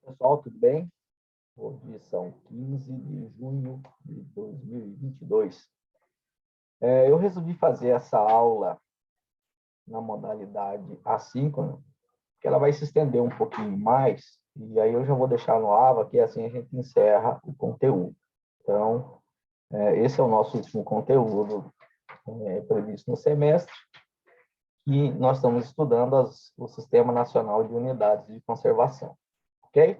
Pessoal, tudo bem? Hoje são 15 de junho de 2022. Eu resolvi fazer essa aula na modalidade assíncrona, que ela vai se estender um pouquinho mais, e aí eu já vou deixar no AVA, que assim a gente encerra o conteúdo. Então, esse é o nosso último conteúdo previsto no semestre, e nós estamos estudando o Sistema Nacional de Unidades de Conservação. Ok?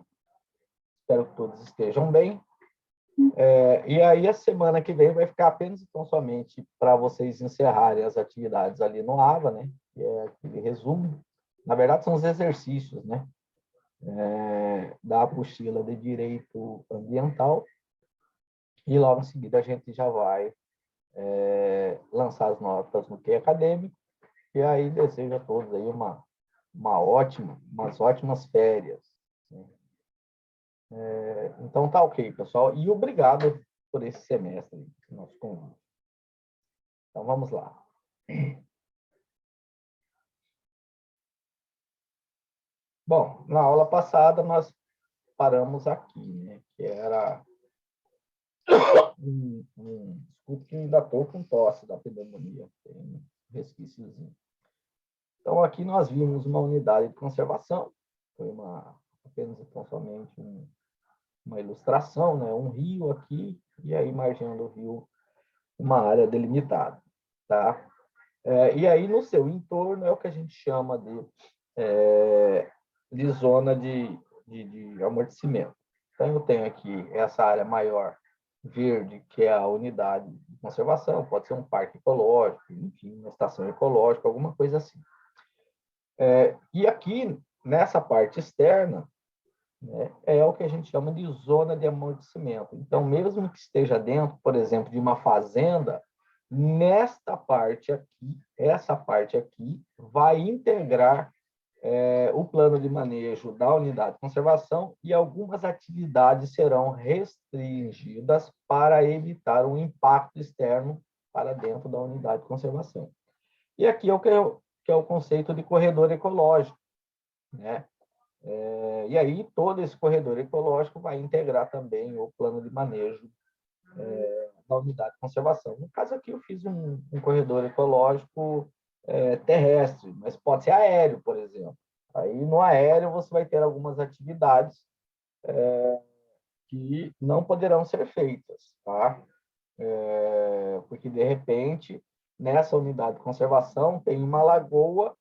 Espero que todos estejam bem. E aí, a semana que vem vai ficar apenas e tão somente para vocês encerrarem as atividades ali no AVA, né? Que é aquele resumo. Na verdade, são os exercícios, né? Da apostila de Direito Ambiental. E logo em seguida a gente já vai lançar as notas no QI acadêmico. E aí desejo a todos aí umas ótimas férias. Né? Então tá ok, pessoal. E obrigado por esse semestre, nosso convite. Então vamos lá. Bom, na aula passada nós paramos aqui, né? Que era desculpe que ainda estou com tosse da pneumonia, tem um resquíciozinho. Então aqui nós vimos uma unidade de conservação, foi apenas e tão somente uma ilustração, né? Um rio aqui, e aí margeando o rio, uma área delimitada, tá? E aí no seu entorno é o que a gente chama de zona de amortecimento. Então, eu tenho aqui essa área maior verde, que é a unidade de conservação, pode ser um parque ecológico, enfim, uma estação ecológica, alguma coisa assim. E aqui, nessa parte externa, né, é o que a gente chama de zona de amortecimento. Então, mesmo que esteja dentro, por exemplo, de uma fazenda, nesta parte aqui, essa parte aqui, vai integrar o plano de manejo da unidade de conservação e algumas atividades serão restringidas para evitar um impacto externo para dentro da unidade de conservação. E aqui é o conceito de corredor ecológico, né? E aí todo esse corredor ecológico vai integrar também o plano de manejo da unidade de conservação. No caso aqui eu fiz um corredor ecológico terrestre, mas pode ser aéreo, por exemplo. Aí, no aéreo, você vai ter algumas atividades que não poderão ser feitas, tá? Porque, de repente, nessa unidade de conservação, tem uma lagoa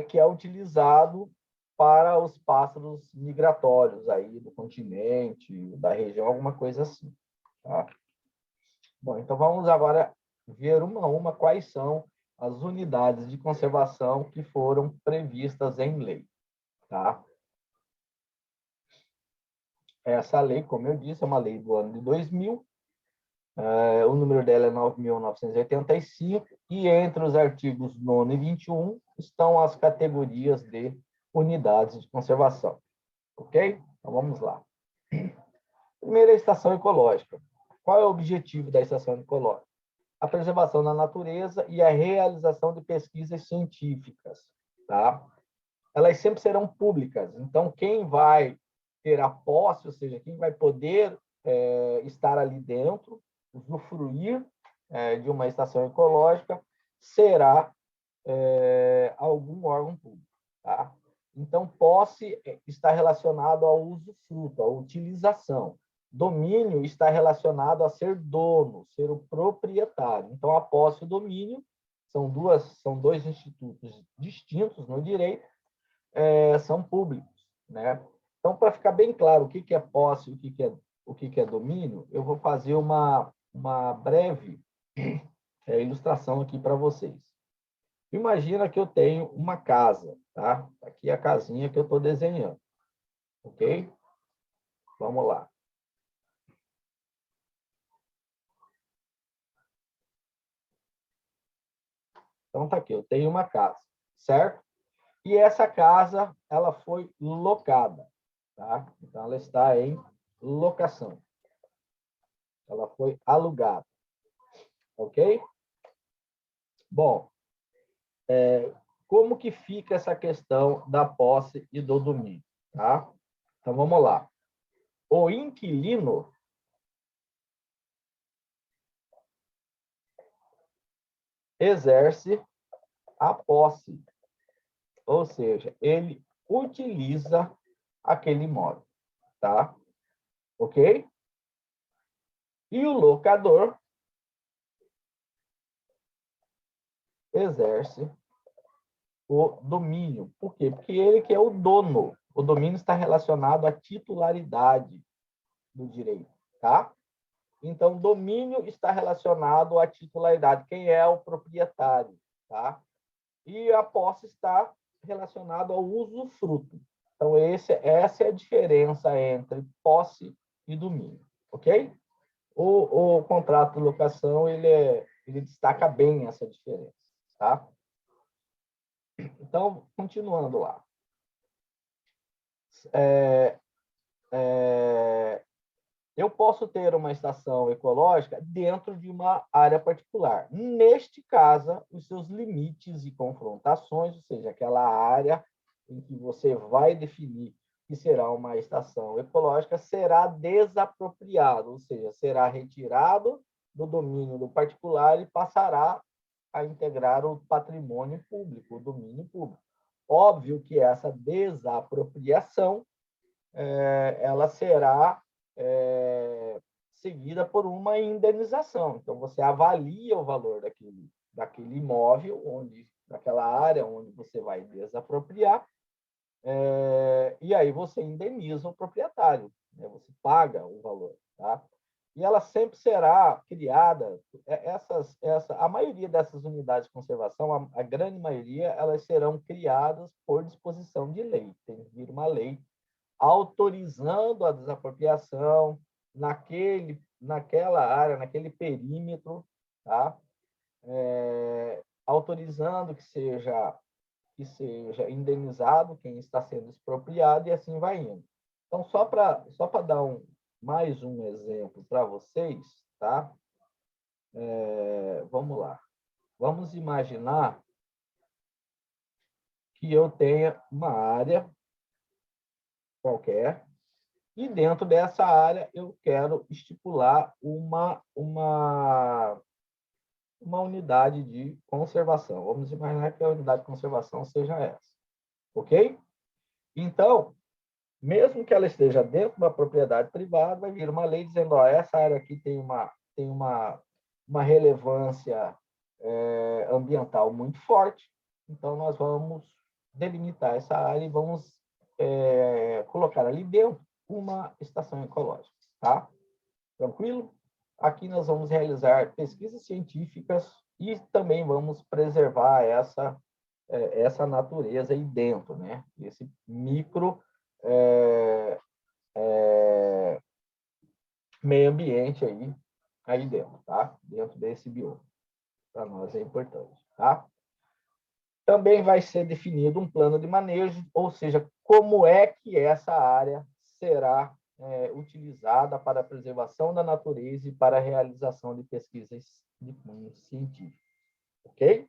que é utilizado para os pássaros migratórios aí do continente, da região, alguma coisa assim, tá? Bom, então vamos agora ver uma a uma quais são as unidades de conservação que foram previstas em lei, tá? Essa lei, como eu disse, é uma lei do ano de 2000, o número dela é 9.985, e entre os artigos 9º e 21 estão as categorias de unidades de conservação. Ok? Então vamos lá. Primeiro, a estação ecológica. Qual é o objetivo da estação ecológica? A preservação da natureza e a realização de pesquisas científicas, tá? Elas sempre serão públicas. Então, quem vai ter a posse, ou seja, quem vai poder estar ali dentro, usufruir de uma estação ecológica, será algum órgão público. Tá? Então, posse está relacionado ao usufruto, à utilização. Domínio está relacionado a ser dono, ser o proprietário. Então, a posse e o domínio são dois institutos distintos no direito, são públicos, né? Então, para ficar bem claro o que é posse e o que é domínio, eu vou fazer uma breve ilustração aqui para vocês. Imagina que eu tenho uma casa, tá? Aqui é a casinha que eu estou desenhando, ok? Vamos lá. Então, tá aqui, eu tenho uma casa, certo? E essa casa, ela foi locada, tá? Então, ela está em locação. Ela foi alugada, ok? Bom, como que fica essa questão da posse e do domínio, tá? Então, vamos lá. O inquilino exerce a posse, ou seja, ele utiliza aquele imóvel, tá? Ok? E o locador exerce o domínio. Por quê? Porque ele que é o dono. O domínio está relacionado à titularidade do direito, tá? Então, domínio está relacionado à titularidade. Quem é o proprietário, tá? E a posse está relacionada ao usufruto. Então, essa é a diferença entre posse e domínio, ok? O contrato de locação, ele destaca bem essa diferença, tá? Então, continuando lá. Eu posso ter uma estação ecológica dentro de uma área particular. Neste caso, os seus limites e confrontações, ou seja, aquela área em que você vai definir que será uma estação ecológica, será desapropriado, ou seja, será retirado do domínio do particular e passará a integrar o patrimônio público, o domínio público. Óbvio que essa desapropriação ela será seguida por uma indenização. Então, você avalia o valor daquele imóvel, daquela área onde você vai desapropriar, e aí você indeniza o proprietário, né? Você paga o valor, tá? E ela sempre será criada, a maioria dessas unidades de conservação, a grande maioria, elas serão criadas por disposição de lei. Tem que vir uma lei autorizando a desapropriação naquela área, naquele perímetro, tá? Autorizando que seja indenizado quem está sendo expropriado e assim vai indo. Então, só para dar mais um exemplo para vocês, tá? Vamos lá. Vamos imaginar que eu tenha uma área qualquer e dentro dessa área eu quero estipular uma unidade de conservação. Vamos imaginar que a unidade de conservação seja essa, ok? Então, mesmo que ela esteja dentro da propriedade privada, vai vir uma lei dizendo, ó, essa área aqui tem uma relevância ambiental muito forte, então nós vamos delimitar essa área e vamos colocar ali dentro uma estação ecológica, tá? Tranquilo? Aqui nós vamos realizar pesquisas científicas e também vamos preservar essa natureza aí dentro, né? Esse micro meio ambiente aí dentro, tá? Dentro desse bioma. Para nós é importante, tá? Também vai ser definido um plano de manejo, ou seja, como é que essa área será utilizada para a preservação da natureza e para a realização de pesquisas de cunho científico, ok?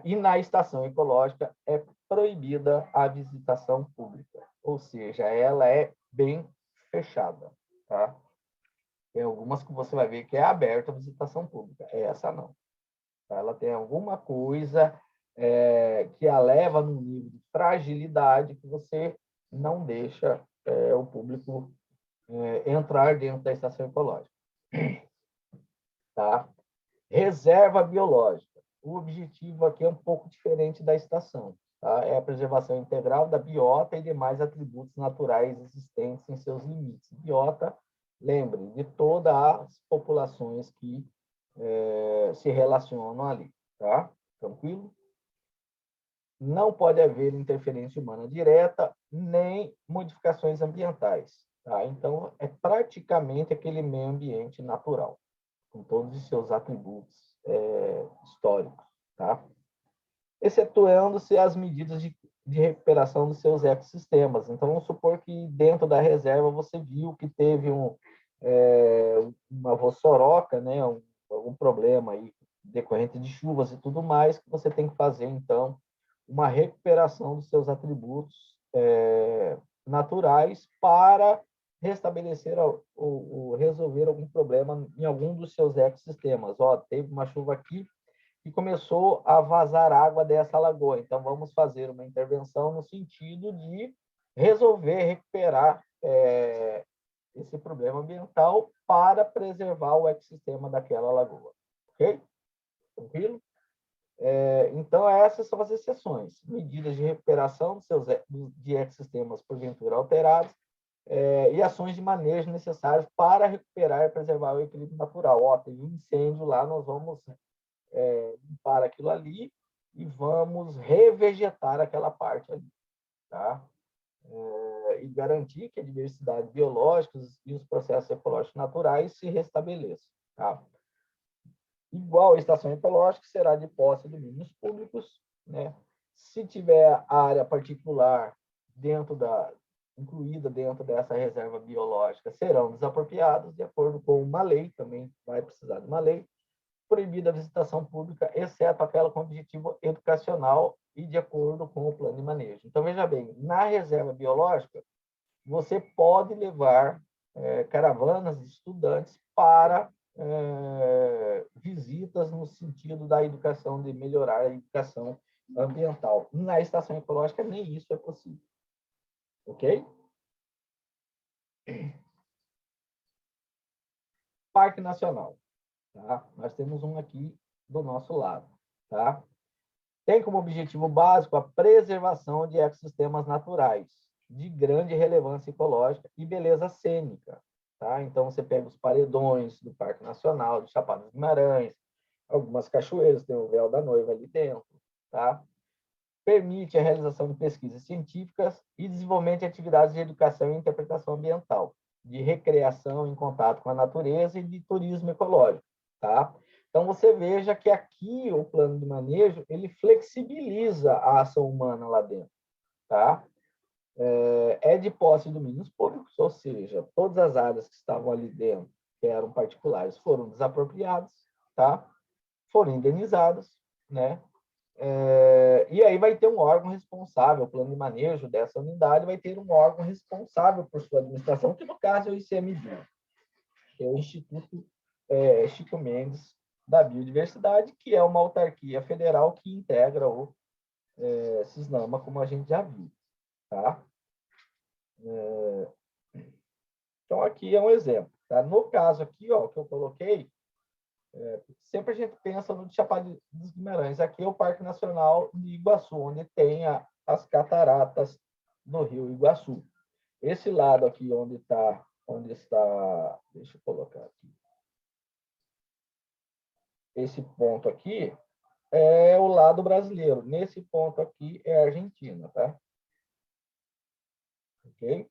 E na estação ecológica é proibida a visitação pública, ou seja, ela é bem fechada, tá? Tem algumas que você vai ver que é aberta a visitação pública, essa não. Ela tem alguma coisa que a leva num nível de fragilidade que você não deixa o público entrar dentro da estação ecológica. Tá? Reserva biológica. O objetivo aqui é um pouco diferente da estação. Tá? É a preservação integral da biota e demais atributos naturais existentes em seus limites. Biota, lembre, de todas as populações que se relacionam ali. Tá? Tranquilo? Não pode haver interferência humana direta, nem modificações ambientais. Tá? Então, é praticamente aquele meio ambiente natural, com todos os seus atributos históricos. Tá? Excetuando-se as medidas de recuperação dos seus ecossistemas. Então, vamos supor que dentro da reserva você viu que teve uma vossoroca, né? Algum problema aí decorrente de chuvas e tudo mais, que você tem que fazer, então, uma recuperação dos seus atributos naturais para restabelecer ou resolver algum problema em algum dos seus ecossistemas. Ó, teve uma chuva aqui e começou a vazar água dessa lagoa. Então, vamos fazer uma intervenção no sentido de resolver, recuperar esse problema ambiental para preservar o ecossistema daquela lagoa. Ok? Tranquilo? Então, essas são as exceções. Medidas de recuperação de ecossistemas porventura alterados e ações de manejo necessárias para recuperar e preservar o equilíbrio natural. Ó, teve um incêndio lá, nós vamos limpar aquilo ali e vamos revegetar aquela parte ali, tá? E garantir que a diversidade biológica e os processos ecológicos naturais se restabeleçam, tá? Igual a estação ecológica, será de posse de domínios públicos, né? Se tiver área particular incluída dentro dessa reserva biológica, serão desapropriados de acordo com uma lei, também vai precisar de uma lei, proibida a visitação pública, exceto aquela com objetivo educacional e de acordo com o plano de manejo. Então, veja bem, na reserva biológica, você pode levar caravanas de estudantes para visitas no sentido da educação, de melhorar a educação ambiental. Na estação ecológica, nem isso é possível. Ok? Parque Nacional. Tá? Nós temos um aqui do nosso lado. Tá? Tem como objetivo básico a preservação de ecossistemas naturais de grande relevância ecológica e beleza cênica. Tá? Então, você pega os paredões do Parque Nacional, do Chapada dos Guimarães, algumas cachoeiras, tem o Véu da Noiva ali dentro. Tá? Permite a realização de pesquisas científicas e desenvolvimento de atividades de educação e interpretação ambiental, de recreação em contato com a natureza e de turismo ecológico. Tá? Então, você veja que aqui o plano de manejo, ele flexibiliza a ação humana lá dentro. Tá? É de posse de domínios públicos, ou seja, todas as áreas que estavam ali dentro, que eram particulares, foram desapropriadas, tá? Foram indenizadas, né? E aí vai ter um órgão responsável, o plano de manejo dessa unidade vai ter um órgão responsável por sua administração, que no caso é o ICMBio, que é o Instituto Chico Mendes da Biodiversidade, que é uma autarquia federal que integra o CISNAMA, como a gente já viu. Tá? Então, aqui é um exemplo. Tá? No caso aqui, ó, que eu coloquei, sempre a gente pensa no Chapada dos Guimarães. Aqui é o Parque Nacional de Iguaçu, onde tem as cataratas do Rio Iguaçu. Esse lado aqui, onde está, deixa eu colocar aqui, esse ponto aqui é o lado brasileiro. Nesse ponto aqui é a Argentina, tá? Ok?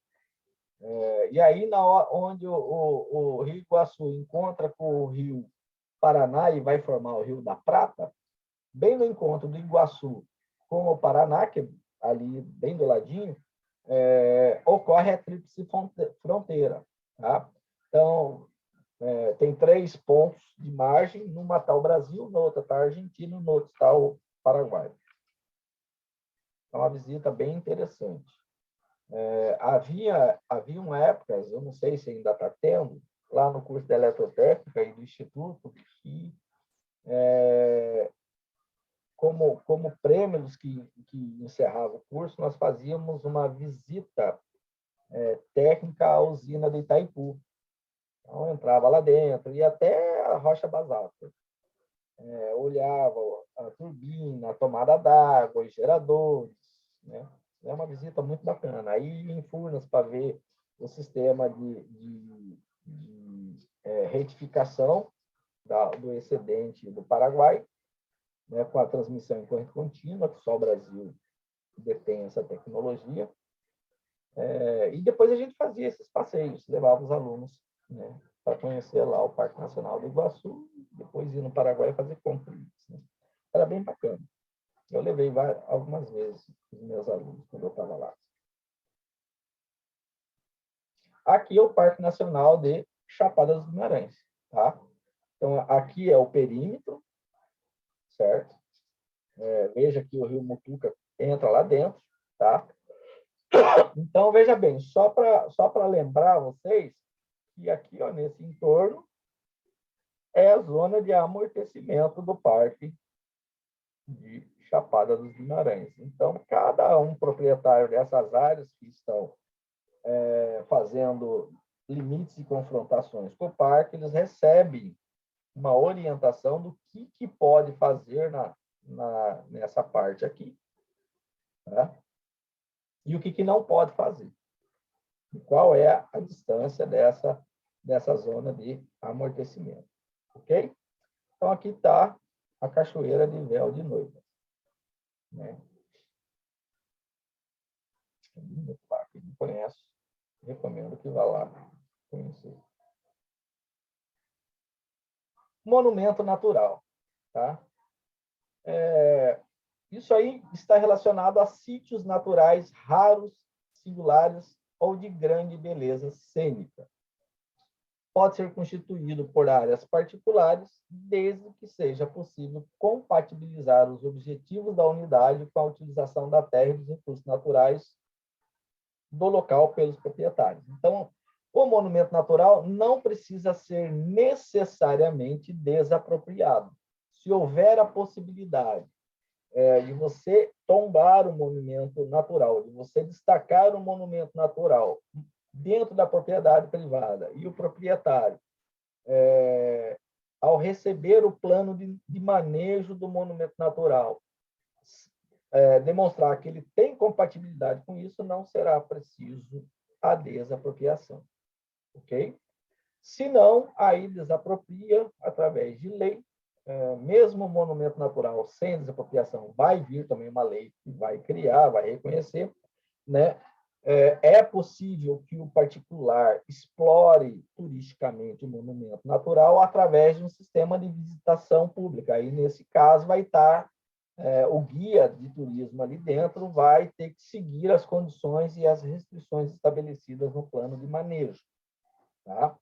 E aí, onde o Rio Iguaçu encontra com o Rio Paraná e vai formar o Rio da Prata, bem no encontro do Iguaçu com o Paraná, que é ali bem do ladinho, ocorre a tríplice fronteira. Tá? Então, tem 3 pontos de margem, numa está o Brasil, na outra está a Argentina, no outro está o Paraguai. É uma visita bem interessante. Haviam épocas, eu não sei se ainda está tendo, lá no curso de eletrotécnica e do Instituto, que como prêmios que encerrava o curso, nós fazíamos uma visita técnica à usina de Itaipu. Então, entrava lá dentro, ia até a rocha basáltica. Olhava a turbina, a tomada d'água, os geradores. Né? É uma visita muito bacana. Aí em Furnas para ver o sistema de retificação do excedente do Paraguai, né, com a transmissão em corrente contínua, que só o Brasil detém essa tecnologia. E depois a gente fazia esses passeios, levava os alunos, né, para conhecer lá o Parque Nacional do Iguaçu, depois ir no Paraguai fazer compras. Né? Era bem bacana. Eu levei algumas vezes os meus alunos quando eu estava lá. Aqui é o Parque Nacional de Chapada dos Guimarães. Tá? Então, aqui é o perímetro, certo? Veja que o Rio Mutuca entra lá dentro. Tá? Então, veja bem, só para lembrar vocês que aqui, ó, nesse entorno, é a zona de amortecimento do Parque de Chapada dos Guimarães. Então, cada um proprietário dessas áreas que estão fazendo limites e confrontações com o parque, eles recebem uma orientação do que pode fazer nessa parte aqui, né? E o que não pode fazer. E qual é a distância dessa zona de amortecimento. Ok? Então, aqui está a Cachoeira de Véu de Noiva. Né? Quem não conhece, recomendo que vá lá conhecer. Monumento natural. Tá? Isso aí está relacionado a sítios naturais raros, singulares ou de grande beleza cênica. Pode ser constituído por áreas particulares, desde que seja possível compatibilizar os objetivos da unidade com a utilização da terra e dos recursos naturais do local pelos proprietários. Então, o monumento natural não precisa ser necessariamente desapropriado. Se houver a possibilidade de você tombar o monumento natural, de você destacar o monumento natural dentro da propriedade privada e o proprietário, ao receber o plano de manejo do monumento natural, demonstrar que ele tem compatibilidade com isso, não será preciso a desapropriação. Ok? Se não, aí desapropria através de lei. Mesmo o monumento natural sem desapropriação, vai vir também uma lei que vai criar, vai reconhecer, né? É possível que o particular explore turisticamente o monumento natural através de um sistema de visitação pública. Aí, nesse caso, vai estar o guia de turismo ali dentro, vai ter que seguir as condições e as restrições estabelecidas no plano de manejo. Tá?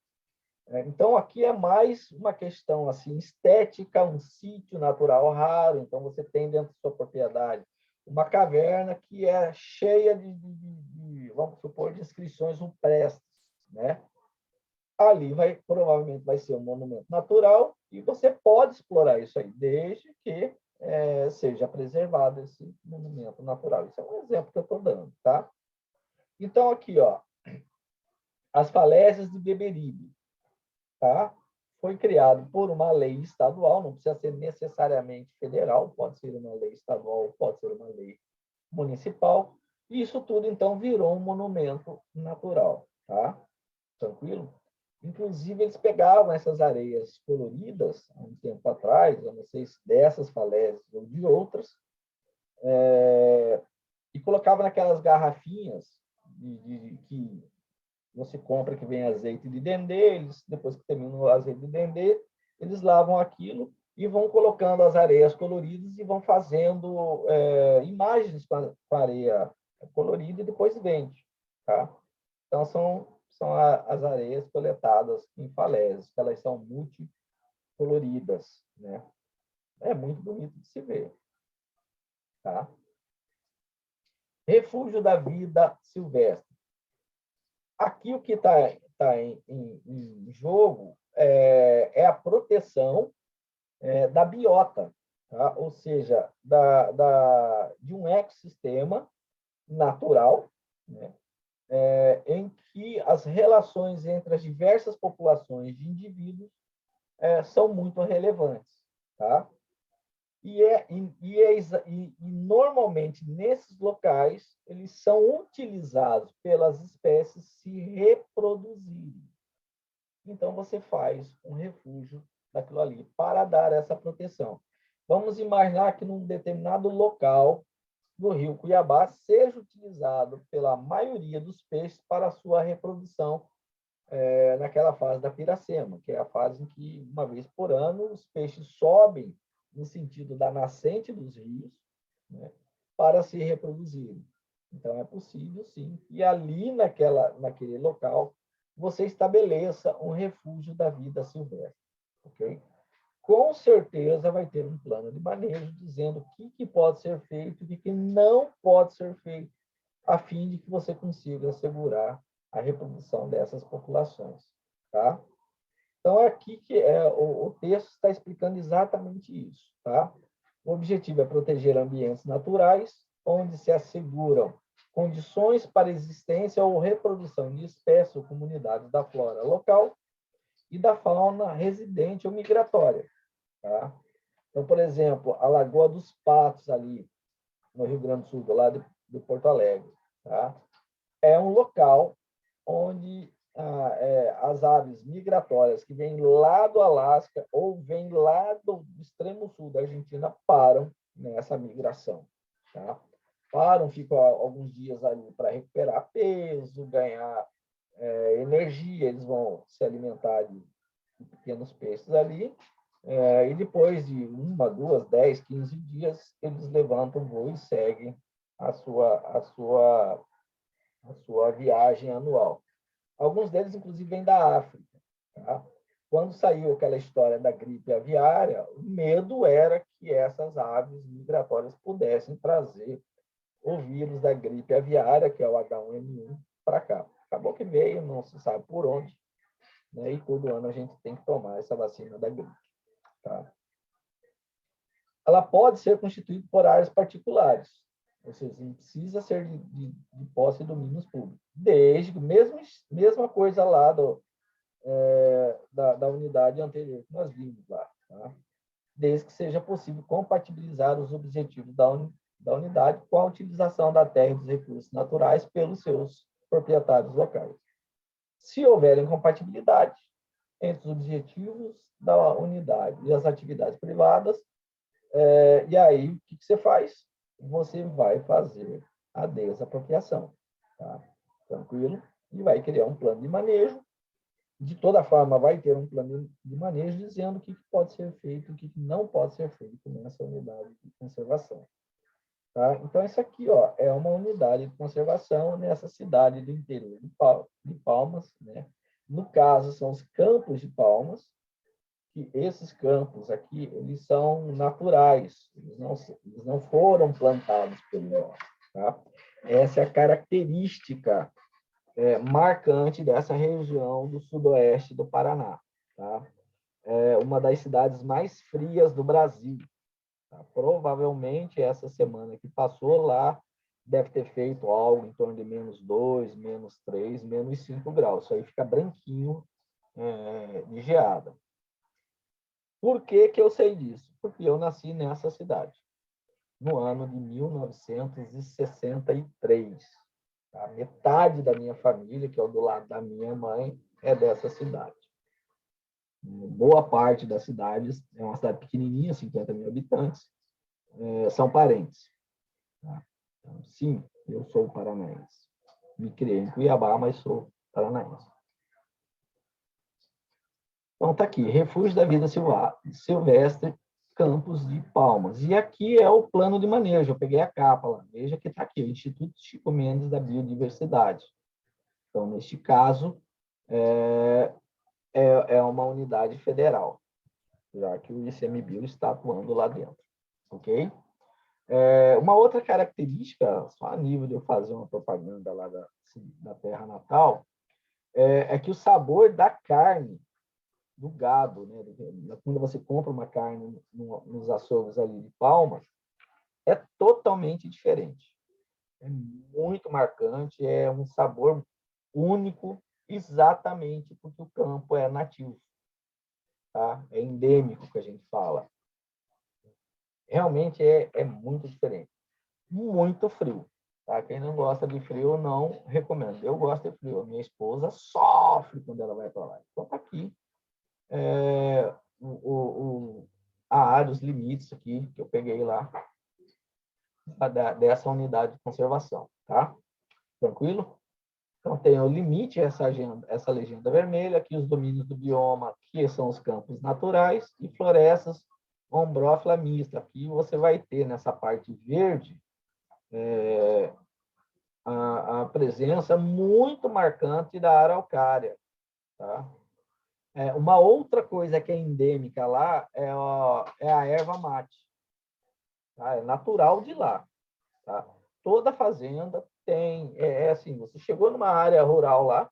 Então, aqui é mais uma questão assim, estética, um sítio natural raro. Então, você tem dentro da sua propriedade uma caverna que é cheia de vamos supor, de inscrições rupestres, né? Ali provavelmente vai ser um monumento natural e você pode explorar isso aí, desde que seja preservado esse monumento natural. Isso é um exemplo que eu estou dando, tá? Então, aqui, ó, as falésias de Beberibe, tá? Foi criado por uma lei estadual, não precisa ser necessariamente federal, pode ser uma lei estadual, pode ser uma lei municipal, e isso tudo, então, virou um monumento natural, tá? Tranquilo? Inclusive, eles pegavam essas areias coloridas, há um tempo atrás, eu não sei se dessas falésias ou de outras, e colocavam naquelas garrafinhas que você compra, que vem azeite de dendê, depois que termina o azeite de dendê, eles lavam aquilo e vão colocando as areias coloridas e vão fazendo imagens com a areia colorida e depois vende. Tá? Então, são as areias coletadas em falésias, que elas são multicoloridas. Né? É muito bonito de se ver. Tá? Refúgio da vida silvestre. Aqui o que está em jogo é a proteção da biota, tá? Ou seja, de um ecossistema natural, né? Em que as relações entre as diversas populações de indivíduos são muito relevantes. Tá? E normalmente, nesses locais, eles são utilizados pelas espécies se reproduzirem. Então, você faz um refúgio daquilo ali para dar essa proteção. Vamos imaginar que num determinado local do rio Cuiabá seja utilizado pela maioria dos peixes para a sua reprodução naquela fase da piracema, que é a fase em que, uma vez por ano, os peixes sobem no sentido da nascente dos rios, né, para se reproduzirem. Então, é possível, sim, que ali naquele local você estabeleça um refúgio da vida silvestre. Ok? Com certeza vai ter um plano de manejo dizendo o que pode ser feito e o que não pode ser feito a fim de que você consiga assegurar a reprodução dessas populações, tá? Então, é aqui que o texto está explicando exatamente isso, tá? O objetivo é proteger ambientes naturais, onde se asseguram condições para existência ou reprodução de espécies ou comunidades da flora local e da fauna residente ou migratória, tá? Então, por exemplo, a Lagoa dos Patos, ali no Rio Grande do Sul, do lado de Porto Alegre, tá? É um local onde as aves migratórias que vêm lá do Alasca ou vêm lá do extremo sul da Argentina param nessa migração, tá? Param, ficam alguns dias ali para recuperar peso, ganhar energia, eles vão se alimentar de pequenos peixes ali, e depois de 1, 2, 10, 15 dias, eles levantam o voo e seguem a sua viagem anual. Alguns deles, inclusive, vêm da África. Tá? Quando saiu aquela história da gripe aviária, o medo era que essas aves migratórias pudessem trazer o vírus da gripe aviária, que é o H1N1, para cá. Acabou que veio, não se sabe por onde, né? E todo ano a gente tem que tomar essa vacina da gripe. Tá? Ela pode ser constituída por áreas particulares, ou seja, não precisa ser de posse de domínios públicos. Desde que, mesma coisa lá da unidade anterior que nós vimos lá, tá? Desde que seja possível compatibilizar os objetivos da unidade com a utilização da terra e dos recursos naturais pelos seus proprietários locais. Se houver incompatibilidade entre os objetivos da unidade e as atividades privadas, e aí o que você faz? Você vai fazer a desapropriação, tá? Tranquilo? E vai criar um plano de manejo. De toda forma, vai ter um plano de manejo dizendo o que pode ser feito e o que não pode ser feito nessa unidade de conservação. Tá? Então, isso aqui é uma unidade de conservação nessa cidade do interior de Palmas. Né? No caso, são os Campos de Palmas, que esses campos aqui, eles são naturais, eles não foram plantados pelo homem. Tá? Essa é a característica marcante dessa região do sudoeste do Paraná. Tá? É uma das cidades mais frias do Brasil. Tá? Provavelmente, essa semana que passou lá, deve ter feito algo em torno de -2, -3, -5 graus. Isso aí fica branquinho de geada. Por que eu sei disso? Porque eu nasci nessa cidade, no ano de 1963. Tá? Metade da minha família, que é do lado da minha mãe, é dessa cidade. Boa parte das cidades, é uma cidade pequenininha, 50 mil habitantes, são parentes. Tá? Então, sim, eu sou paranaense. Me criei em Cuiabá, mas sou paranaense. Então, está aqui, Refúgio da Vida Silvestre, Campos de Palmas. E aqui é o plano de manejo, eu peguei a capa lá. Veja que está aqui, o Instituto Chico Mendes da Biodiversidade. Então, neste caso, é uma unidade federal, já que o ICMBio está atuando lá dentro. Ok? Uma outra característica, só a nível de eu fazer uma propaganda lá da terra natal, é que o sabor da carne do gado, né? Quando você compra uma carne nos açougues ali de Palmas, é totalmente diferente. É muito marcante, é um sabor único, exatamente porque o campo é nativo, tá? É endêmico que a gente fala. Realmente é muito diferente. Muito frio. Tá? Quem não gosta de frio, não recomendo. Eu gosto de frio. Minha esposa sofre quando ela vai para lá. Então, está aqui a área, os limites aqui que eu peguei lá dessa unidade de conservação. Tá? Tranquilo? Então, tem o limite, essa legenda vermelha, aqui os domínios do bioma, que são os campos naturais, e florestas ombrófila mista. Aqui você vai ter, nessa parte verde, a presença muito marcante da araucária. Tá? Uma outra coisa que é endêmica lá é a erva mate. Tá? É natural de lá. Tá? Toda fazenda tem, assim, você chegou numa área rural lá,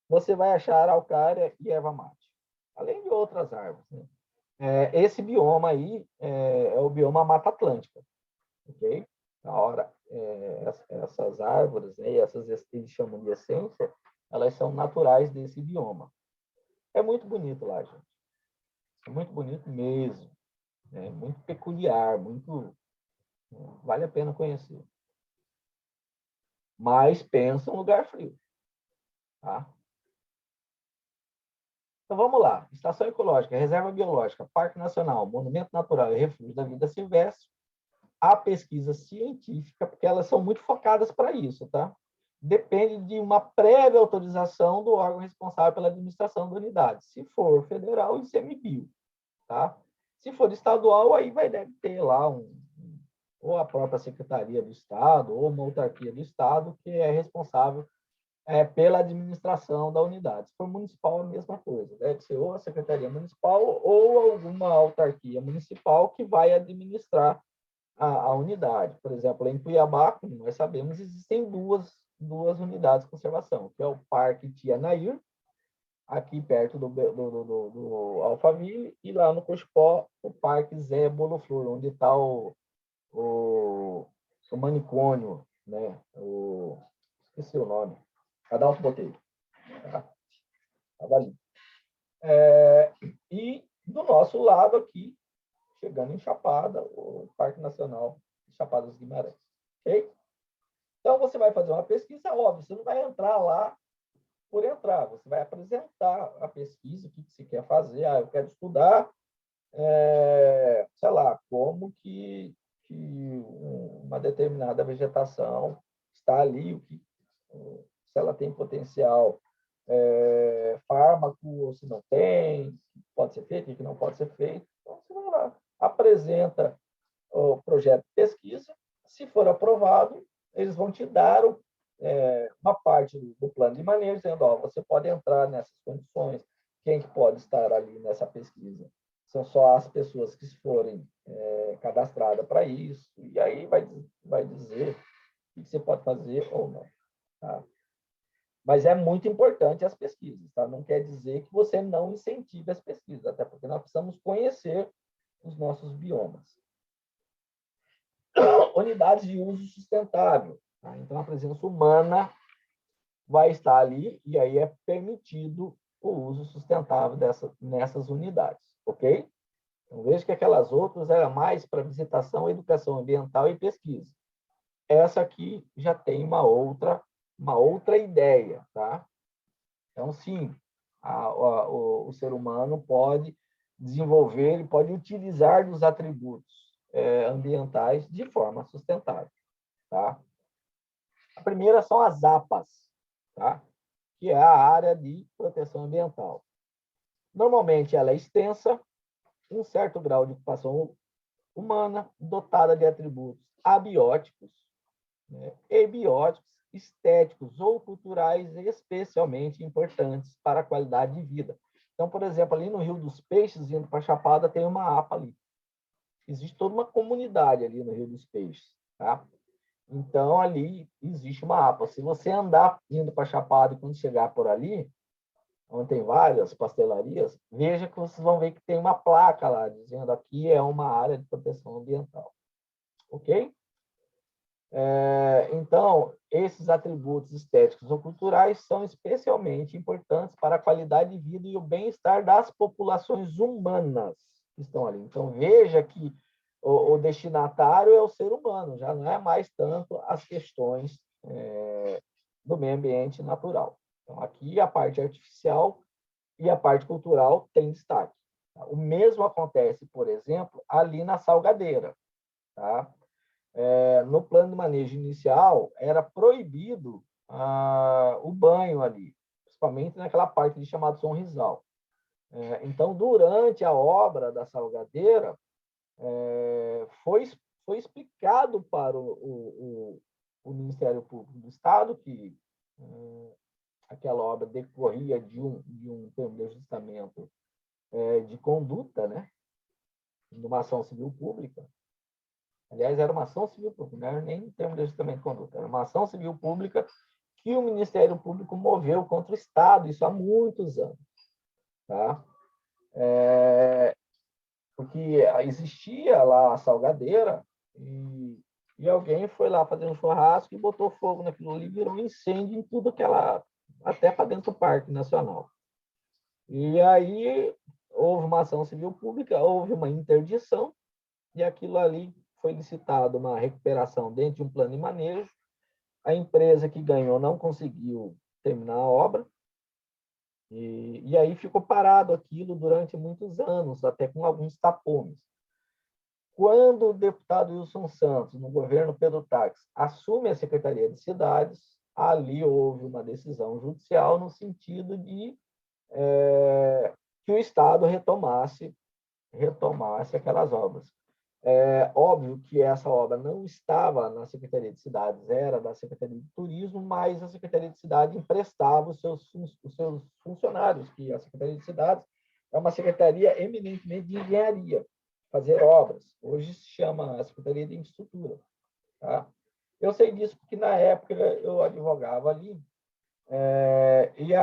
você vai achar araucária e erva mate, além de outras árvores, né? Esse bioma aí é o bioma Mata Atlântica, ok? Na hora, essas árvores, né, essas eles chamam de essência, elas são naturais desse bioma. É muito bonito lá, gente. É muito bonito mesmo. É muito peculiar, muito vale a pena conhecer. Mas pensa um lugar frio, tá? Então vamos lá. Estação ecológica, reserva biológica, parque nacional, monumento natural e refúgio da vida silvestre. A pesquisa científica, porque elas são muito focadas para isso, tá? Depende de uma prévia autorização do órgão responsável pela administração da unidade. Se for federal, ICMBio, tá? Se for estadual, aí deve ter lá ou a própria Secretaria do Estado, ou uma autarquia do Estado, que é responsável pela administração da unidade. Se for municipal, a mesma coisa. Deve ser ou a Secretaria Municipal ou alguma autarquia municipal que vai administrar a unidade. Por exemplo, em Cuiabá, como nós sabemos, existem duas unidades de conservação, que é o Parque Tia Nair, aqui perto do Alphaville, e lá no Cochipó, o Parque Zé Boloflor, onde está o manicômio, né? Esqueci o nome. Adalto Botelho. Tá? Tava ali. E do nosso lado aqui, chegando em Chapada, o Parque Nacional de Chapada dos Guimarães. Ok? Então, você vai fazer uma pesquisa, óbvio, você não vai entrar lá por entrar, você vai apresentar a pesquisa, o que você quer fazer. Eu quero estudar, sei lá, como que uma determinada vegetação está ali, se ela tem potencial fármaco ou se não tem, pode ser feito, o que não pode ser feito. Então, você vai lá, apresenta o projeto de pesquisa, se for aprovado, eles vão te dar uma parte do plano de manejo, dizendo, você pode entrar nessas condições, quem que pode estar ali nessa pesquisa? São só as pessoas que forem cadastradas para isso, e aí vai dizer o que você pode fazer ou não. Tá? Mas é muito importante as pesquisas, tá? Não quer dizer que você não incentive as pesquisas, até porque nós precisamos conhecer os nossos biomas. Unidades de uso sustentável. Tá? Então, a presença humana vai estar ali e aí é permitido o uso sustentável nessas unidades, ok? Então, veja que aquelas outras eram mais para visitação, educação ambiental e pesquisa. Essa aqui já tem uma outra ideia, tá? Então, sim, o ser humano pode desenvolver, ele pode utilizar dos atributos ambientais de forma sustentável, tá? A primeira são as APAs, tá? Que é a área de proteção ambiental. Normalmente ela é extensa, um certo grau de ocupação humana, dotada de atributos abióticos, né, ebióticos, estéticos ou culturais especialmente importantes para a qualidade de vida. Então, por exemplo, ali no Rio dos Peixes, indo para a Chapada, tem uma APA ali. Existe toda uma comunidade ali no Rio dos Peixes, tá? Então, ali existe uma APA. Se você andar indo para a Chapada e quando chegar por ali, onde tem várias pastelarias, veja que vocês vão ver que tem uma placa lá, dizendo aqui é uma área de proteção ambiental. Ok? Então, esses atributos estéticos ou culturais são especialmente importantes para a qualidade de vida e o bem-estar das populações humanas que estão ali. Então, veja que o destinatário é o ser humano, já não é mais tanto as questões do meio ambiente natural. Então, aqui a parte artificial e a parte cultural tem destaque. Tá? O mesmo acontece, por exemplo, ali na Salgadeira. Tá? No plano de manejo inicial, era proibido o banho ali, principalmente naquela parte de chamado Sonrisal. Então, durante a obra da Salgadeira, foi explicado para o Ministério Público do Estado que aquela obra decorria de um termo de ajustamento de conduta, né, de uma ação civil pública, Aliás, era uma ação civil pública, não era nem em termos de ajustamento de conduta, era uma ação civil pública que o Ministério Público moveu contra o Estado, isso há muitos anos. Tá? Porque existia lá a salgadeira e alguém foi lá fazer um churrasco e botou fogo naquilo ali, virou um incêndio em tudo aquela, até para dentro do Parque Nacional. E aí houve uma ação civil pública, houve uma interdição, e aquilo ali foi licitado uma recuperação dentro de um plano de manejo. A empresa que ganhou não conseguiu terminar a obra, e aí ficou parado aquilo durante muitos anos, até com alguns tapumes. Quando o deputado Wilson Santos, no governo Pedro Táxi, assume a Secretaria de Cidades, ali houve uma decisão judicial no sentido de que o Estado retomasse aquelas obras. É óbvio que essa obra não estava na Secretaria de Cidades, era da Secretaria de Turismo, mas a Secretaria de Cidades emprestava os seus funcionários, que a Secretaria de Cidades é uma secretaria eminentemente de engenharia, fazer obras. Hoje se chama a Secretaria de Infraestrutura. Tá? Eu sei disso porque, na época, eu advogava ali, e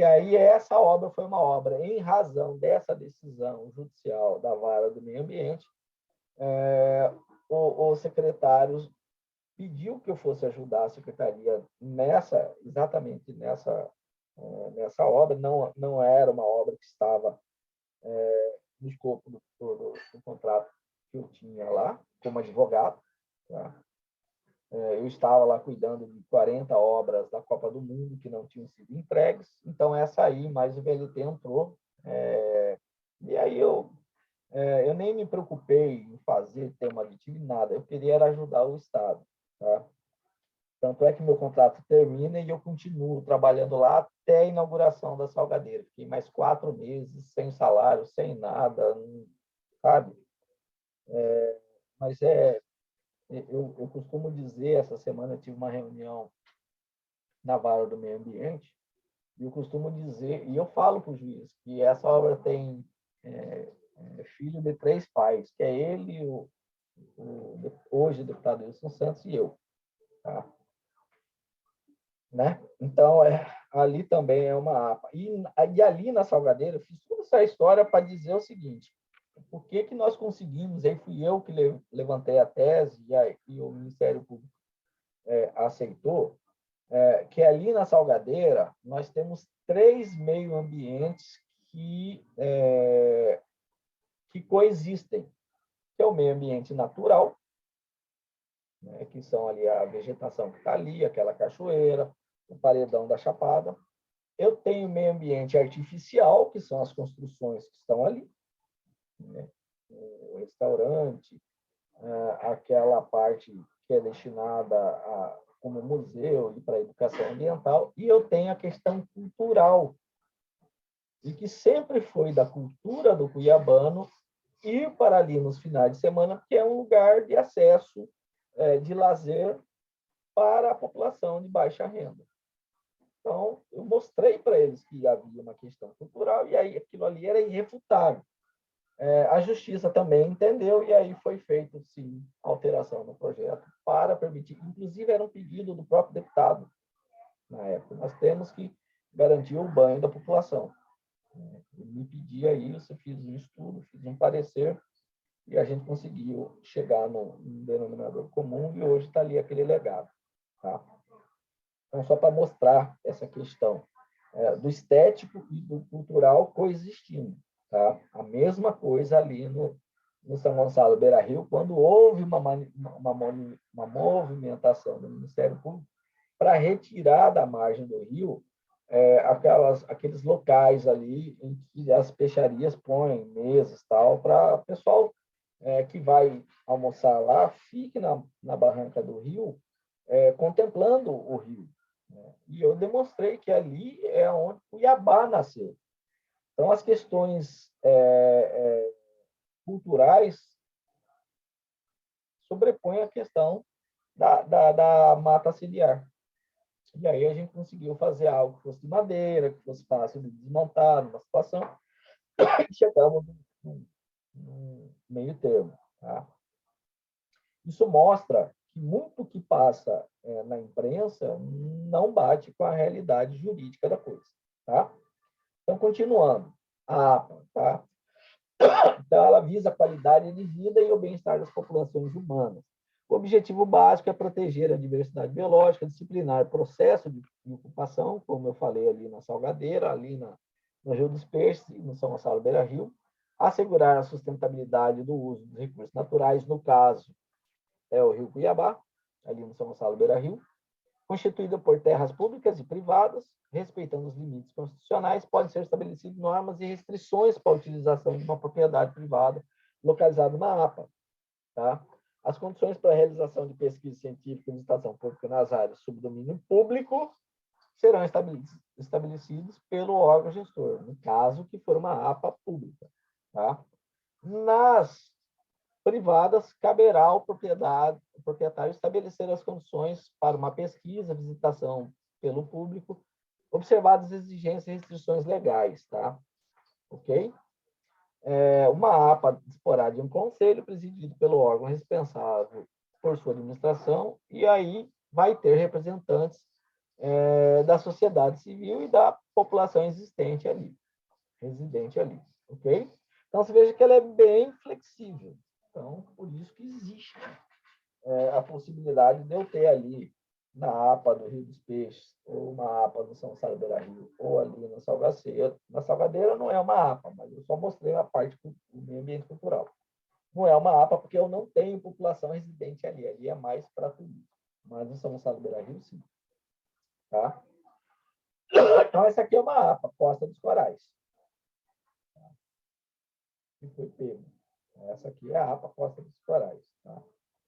aí essa obra foi uma obra, em razão dessa decisão judicial da Vara do Meio Ambiente, o secretário pediu que eu fosse ajudar a secretaria exatamente nessa obra. Não era uma obra que estava no escopo do contrato que eu tinha lá, como advogado. Tá? Eu estava lá cuidando de 40 obras da Copa do Mundo que não tinham sido entregues, então essa aí, mais o VLT entrou, e aí eu nem me preocupei em fazer tema aditivo, nada. Eu queria era ajudar o Estado. Tá? Tanto é que meu contrato termina e eu continuo trabalhando lá até a inauguração da Salgadeira. Fiquei mais 4 meses sem salário, sem nada, sabe? Mas eu costumo dizer, essa semana eu tive uma reunião na Vara do Meio Ambiente, e eu costumo dizer, e eu falo para o juiz, que essa obra tem filho de 3 pais, que é ele, hoje o deputado Wilson Santos e eu. Tá? Né? Então, ali também é uma APA. E ali na Salgadeira, eu fiz toda essa história para dizer o seguinte: por que nós conseguimos, aí fui eu que levantei a tese, e o Ministério Público aceitou, que ali na Salgadeira nós temos 3 meio ambientes que coexistem, que é o meio ambiente natural, né, que são ali a vegetação que está ali, aquela cachoeira, o paredão da Chapada. Eu tenho meio ambiente artificial, que são as construções que estão ali, né? O restaurante, aquela parte que é destinada como museu e para educação ambiental, e eu tenho a questão cultural, e que sempre foi da cultura do cuiabano ir para ali nos finais de semana, porque é um lugar de acesso, de lazer para a população de baixa renda. Então, eu mostrei para eles que havia uma questão cultural e aí aquilo ali era irrefutável. A justiça também entendeu e aí foi feito, sim, alteração no projeto para permitir, inclusive era um pedido do próprio deputado na época, nós temos que garantir o banho da população. Ele me pedia isso, fiz um estudo, fiz um parecer e a gente conseguiu chegar num denominador comum e hoje está ali aquele legado. Tá? Então, só para mostrar essa questão do estético e do cultural coexistindo. Tá? A mesma coisa ali no São Gonçalo Beira-Rio, quando houve uma movimentação do Ministério Público para retirar da margem do rio aqueles locais ali em que as peixarias põem mesas tal, para o pessoal que vai almoçar lá fique na barranca do rio, contemplando o rio. Né? E eu demonstrei que ali é onde Cuiabá nasceu. Então, as questões culturais sobrepõem a questão da mata ciliar. E aí a gente conseguiu fazer algo que fosse de madeira, que fosse fácil de desmontar numa situação, e chegamos num meio termo. Tá? Isso mostra que muito que passa na imprensa não bate com a realidade jurídica da coisa. Tá? Então, continuando, a APA, tá? Então, ela visa a qualidade de vida e o bem-estar das populações humanas. O objetivo básico é proteger a diversidade biológica, disciplinar o processo de ocupação, como eu falei ali na Salgadeira, ali no Rio dos Peixes, no São Gonçalo Beira-Rio, assegurar a sustentabilidade do uso dos recursos naturais, no caso, é o Rio Cuiabá, ali no São Gonçalo Beira-Rio, constituída por terras públicas e privadas, respeitando os limites constitucionais, podem ser estabelecidas normas e restrições para a utilização de uma propriedade privada localizada numa APA. Tá? As condições para a realização de pesquisa científica e licitação pública nas áreas sob domínio público serão estabelecidos pelo órgão gestor, no caso que for uma APA pública. Tá? Nas privadas, caberá ao proprietário estabelecer as condições para uma pesquisa, visitação pelo público, observadas as exigências e restrições legais, tá? Ok? Uma APA disporá de um conselho presidido pelo órgão responsável por sua administração, e aí vai ter representantes da sociedade civil e da população existente ali, residente ali, ok? Então, você veja que ela é bem flexível. Então, por isso que existe a possibilidade de eu ter ali na APA do Rio dos Peixes, ou uma APA do São Gonçalo Beira-Rio, ou ali na Salgaceira. Na Salgadeira não é uma APA, mas eu só mostrei a parte do meio ambiente cultural. Não é uma APA porque eu não tenho população residente ali, ali é mais para turismo. Mas no São Gonçalo Beira-Rio, sim. Tá? Então, essa aqui é uma APA, Costa dos Corais. Que foi pego. Essa aqui é a APA Costa dos Corais. Tá?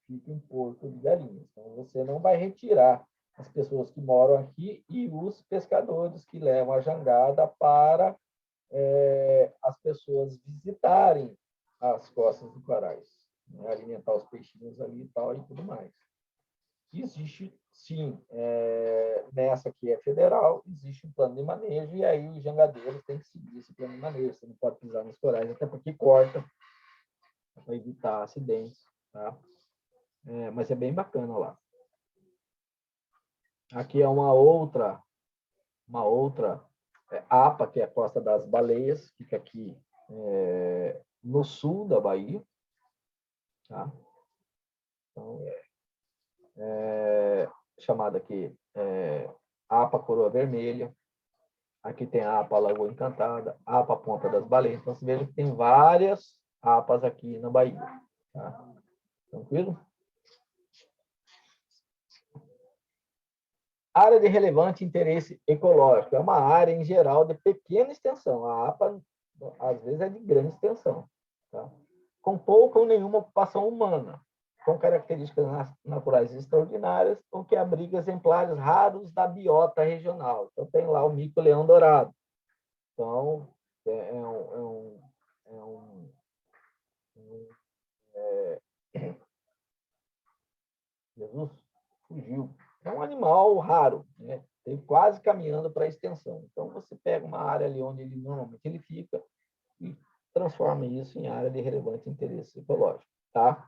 Fica em Porto de Galinhas. Então, você não vai retirar as pessoas que moram aqui e os pescadores que levam a jangada para as pessoas visitarem as costas do Corais, né? Alimentar os peixinhos ali e tal e tudo mais. Existe, sim, nessa que é federal, existe um plano de manejo e aí os jangadeiros têm que seguir esse plano de manejo. Você não pode pisar nos corais, até porque corta para evitar acidentes, tá? Mas é bem bacana lá. Aqui é uma outra APA, que é a Costa das Baleias, fica aqui no sul da Bahia. Tá? Então, chamada aqui APA Coroa Vermelha. Aqui tem a APA Lagoa Encantada, APA Ponta das Baleias. Então, você veja que tem várias APAs aqui na Bahia. Tá? Tranquilo? Área de relevante interesse ecológico. É uma área, em geral, de pequena extensão. A APA, às vezes, é de grande extensão. Tá? Com pouca ou nenhuma ocupação humana, com características naturais extraordinárias, o que abriga exemplares raros da biota regional. Então, tem lá o mico-leão dourado. Então, Jesus fugiu. É um animal raro, né? Ele quase caminhando para a extensão. Então, você pega uma área ali onde ele normalmente ele fica e transforma isso em área de relevante interesse ecológico, tá?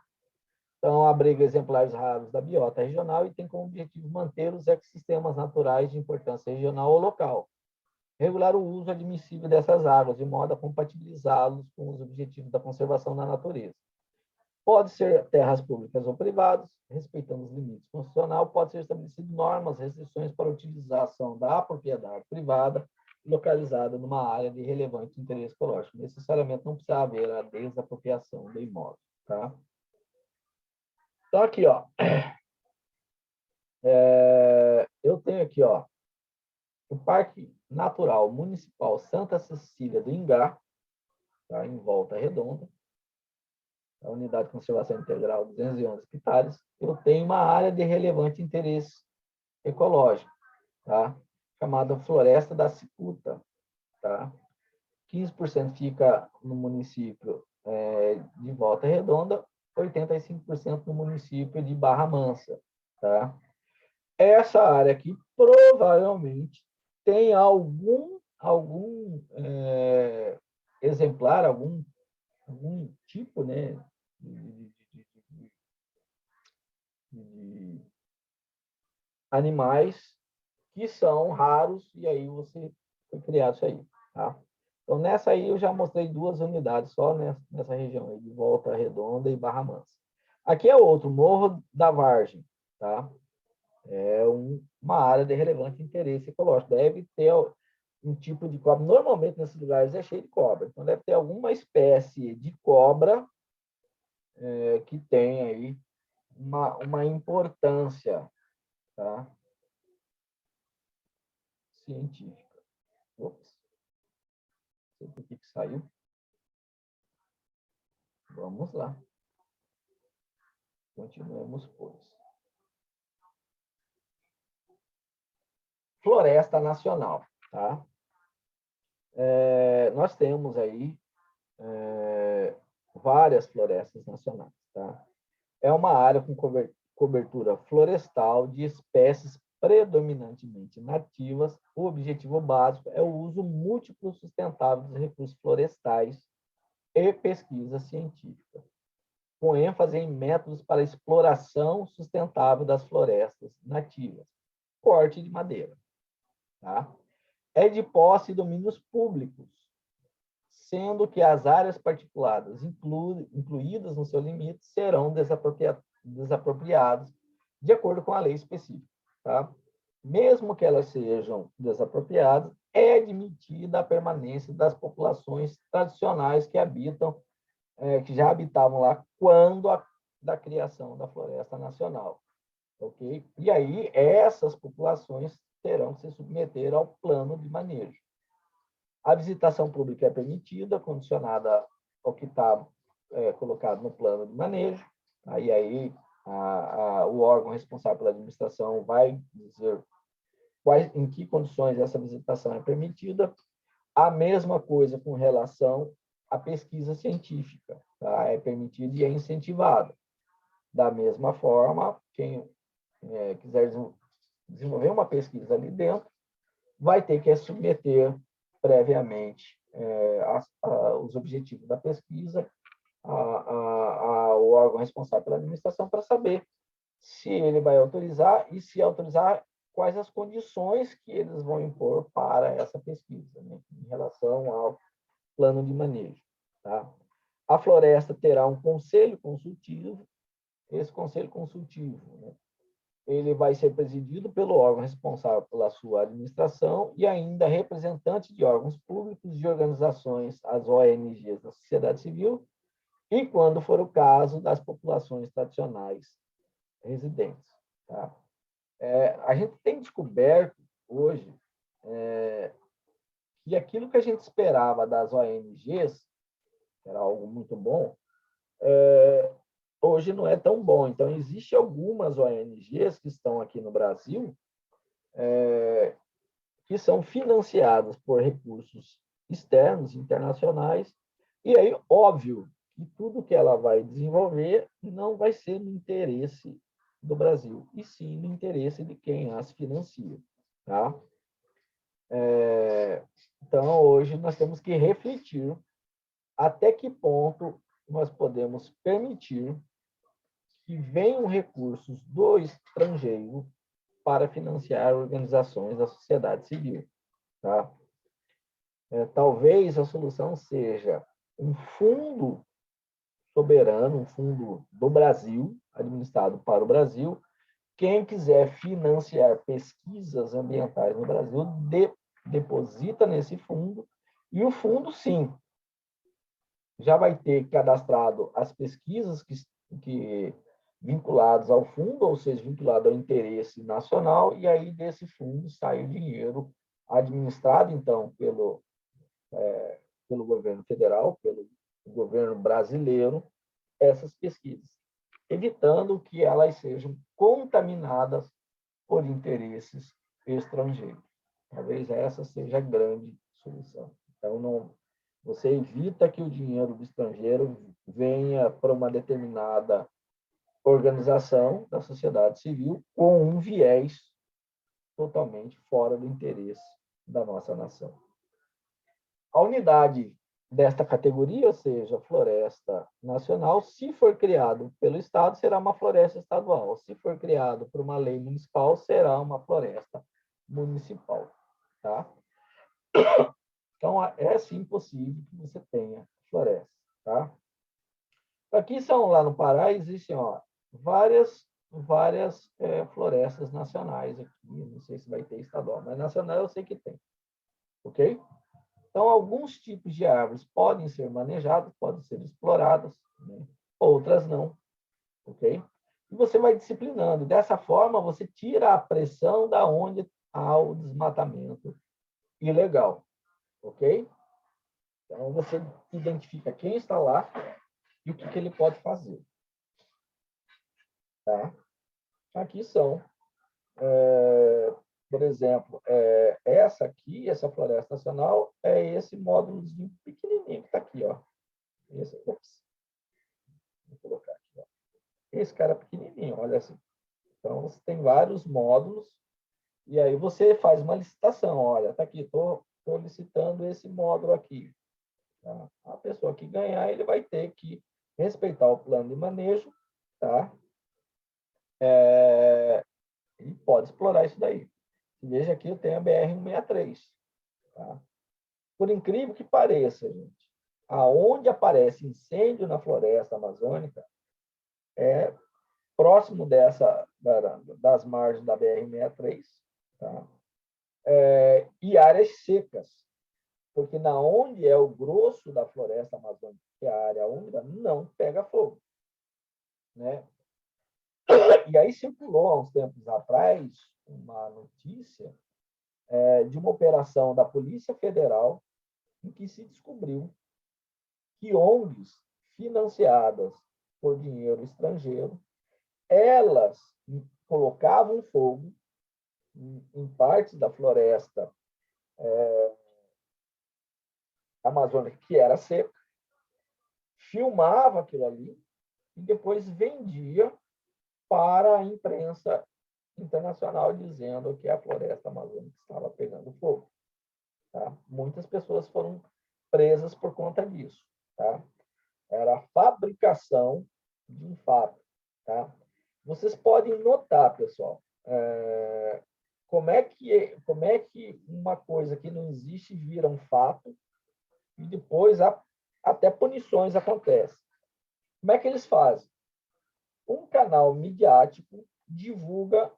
Então, abriga exemplares raros da biota regional e tem como objetivo manter os ecossistemas naturais de importância regional ou local. Regular o uso admissível dessas águas, de modo a compatibilizá-los com os objetivos da conservação da natureza. Pode ser terras públicas ou privadas, respeitando os limites constitucionais, pode ser estabelecido normas, restrições para a utilização da propriedade privada localizada numa área de relevante interesse ecológico. Necessariamente não precisa haver a desapropriação do imóvel, tá? Então, aqui, ó, eu tenho aqui, ó, o Parque Natural Municipal Santa Cecília do Ingá, tá, em Volta Redonda, a Unidade de Conservação Integral 211 hectares. Eu tenho uma área de relevante interesse ecológico, tá, chamada Floresta da Cicuta. Tá? 15% fica no município de Volta Redonda, 85% no município de Barra Mansa. Tá? Essa área aqui provavelmente tem algum exemplar, algum tipo, né, de animais que são raros, e aí você foi criado isso aí, tá? Então, nessa aí eu já mostrei 2 unidades só nessa região aí, de Volta Redonda e Barra Mansa. Aqui é outro, Morro da Vargem, tá? É uma área de relevante interesse ecológico. Deve ter um tipo de cobra. Normalmente, nesses lugares é cheio de cobra. Então, deve ter alguma espécie de cobra que tem aí uma importância, tá? Científica. Ops, não sei por que saiu. Vamos lá. Continuemos, pois. Floresta Nacional, tá? Nós temos aí várias florestas nacionais, tá? É uma área com cobertura florestal de espécies predominantemente nativas. O objetivo básico é o uso múltiplo sustentável dos recursos florestais e pesquisa científica, com ênfase em métodos para exploração sustentável das florestas nativas, corte de madeira, tá? É de posse de domínios públicos, sendo que as áreas particulares incluídas no seu limite serão desapropriadas de acordo com a lei específica, tá? Mesmo que elas sejam desapropriadas, é admitida a permanência das populações tradicionais que habitam, que já habitavam lá quando da criação da Floresta Nacional, ok? E aí essas populações terão que se submeter ao plano de manejo. A visitação pública é permitida, condicionada ao que está colocado no plano de manejo. Aí o órgão responsável pela administração vai dizer em que condições essa visitação é permitida. A mesma coisa com relação à pesquisa científica, tá? É permitida e é incentivada. Da mesma forma, quem quiser desenvolver uma pesquisa ali dentro vai ter que submeter previamente os objetivos da pesquisa ao órgão responsável pela administração para saber se ele vai autorizar e, se autorizar, quais as condições que eles vão impor para essa pesquisa, né, em relação ao plano de manejo. Tá? A floresta terá um conselho consultivo. Esse conselho consultivo, né, ele vai ser presidido pelo órgão responsável pela sua administração e ainda representantes de órgãos públicos, de organizações, as ONGs da sociedade civil, e, quando for o caso, das populações tradicionais residentes. Tá? A gente tem descoberto hoje que aquilo que a gente esperava das ONGs, que era algo muito bom, hoje não é tão bom. Então, existem algumas ONGs que estão aqui no Brasil que são financiadas por recursos externos, internacionais, e aí, óbvio, que tudo que ela vai desenvolver não vai ser no interesse do Brasil, e sim no interesse de quem as financia. Tá? Então, hoje, nós temos que refletir até que ponto nós podemos permitir que venham recursos do estrangeiro para financiar organizações da sociedade civil. Tá? Talvez a solução seja um fundo soberano, um fundo do Brasil, administrado para o Brasil. Quem quiser financiar pesquisas ambientais no Brasil, deposita nesse fundo, e o fundo, sim, já vai ter cadastrado as pesquisas que vinculadas ao fundo, ou seja, vinculado ao interesse nacional, e aí desse fundo sai o dinheiro administrado, então, pelo governo federal, pelo governo brasileiro, essas pesquisas, evitando que elas sejam contaminadas por interesses estrangeiros. Talvez essa seja a grande solução. Então, você evita que o dinheiro do estrangeiro venha para uma determinada organização da sociedade civil com um viés totalmente fora do interesse da nossa nação. A unidade desta categoria, ou seja, floresta nacional, se for criado pelo Estado, será uma floresta estadual. Se for criado por uma lei municipal, será uma floresta municipal. Tá? Então, é sim possível que você tenha floresta. Tá? Aqui são, lá no Pará, existem várias florestas nacionais aqui. Não sei se vai ter estadual, mas nacional eu sei que tem. Ok? Então, alguns tipos de árvores podem ser manejadas, podem ser exploradas, né? Outras não, ok? E você vai disciplinando. Dessa forma, você tira a pressão da onde há o desmatamento ilegal, ok? Então, você identifica quem está lá e o que ele pode fazer. Tá? Aqui são, por exemplo, essa aqui, essa floresta nacional, é esse módulozinho pequenininho que está aqui, ó. Ops, vou colocar aqui, ó. Esse cara pequenininho, olha assim. Então, você tem vários módulos e aí você faz uma licitação. Olha, tá aqui, estou licitando esse módulo aqui. Tá? A pessoa que ganhar, ele vai ter que respeitar o plano de manejo, tá? E pode explorar isso daí. Veja aqui, eu tenho a BR-163. Tá? Por incrível que pareça, gente, aonde aparece incêndio na floresta amazônica é próximo das margens da BR-63, tá? E áreas secas, porque na onde é o grosso da floresta amazônica, que é a área úmida, não pega fogo, né? E aí circulou há uns tempos atrás uma notícia de uma operação da Polícia Federal em que se descobriu que ONGs financiadas por dinheiro estrangeiro, elas colocavam fogo em partes da floresta amazônica que era seca, filmava aquilo ali e depois vendia para a imprensa internacional dizendo que a floresta amazônica estava pegando fogo. Tá? Muitas pessoas foram presas por conta disso. Tá? Era a fabricação de um fato. Tá? Vocês podem notar, pessoal, como é que uma coisa que não existe vira um fato e depois até punições acontecem. Como é que eles fazem? Um canal midiático divulga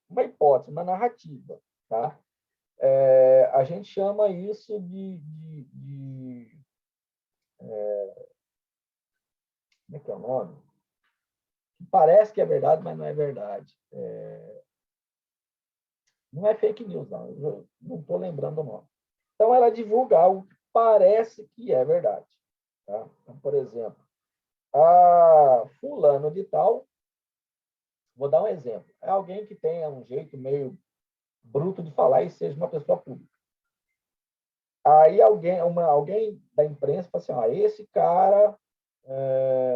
uma hipótese, uma narrativa. Tá? A gente chama isso como é que é o nome? Parece que é verdade, mas não é verdade. Não é fake news, não. Eu não estou lembrando o nome. Então, ela divulga algo que parece que é verdade. Tá? Então, por exemplo, a fulano de tal, vou dar um exemplo, é alguém que tenha um jeito meio bruto de falar e seja uma pessoa pública. Aí alguém da imprensa fala assim, esse cara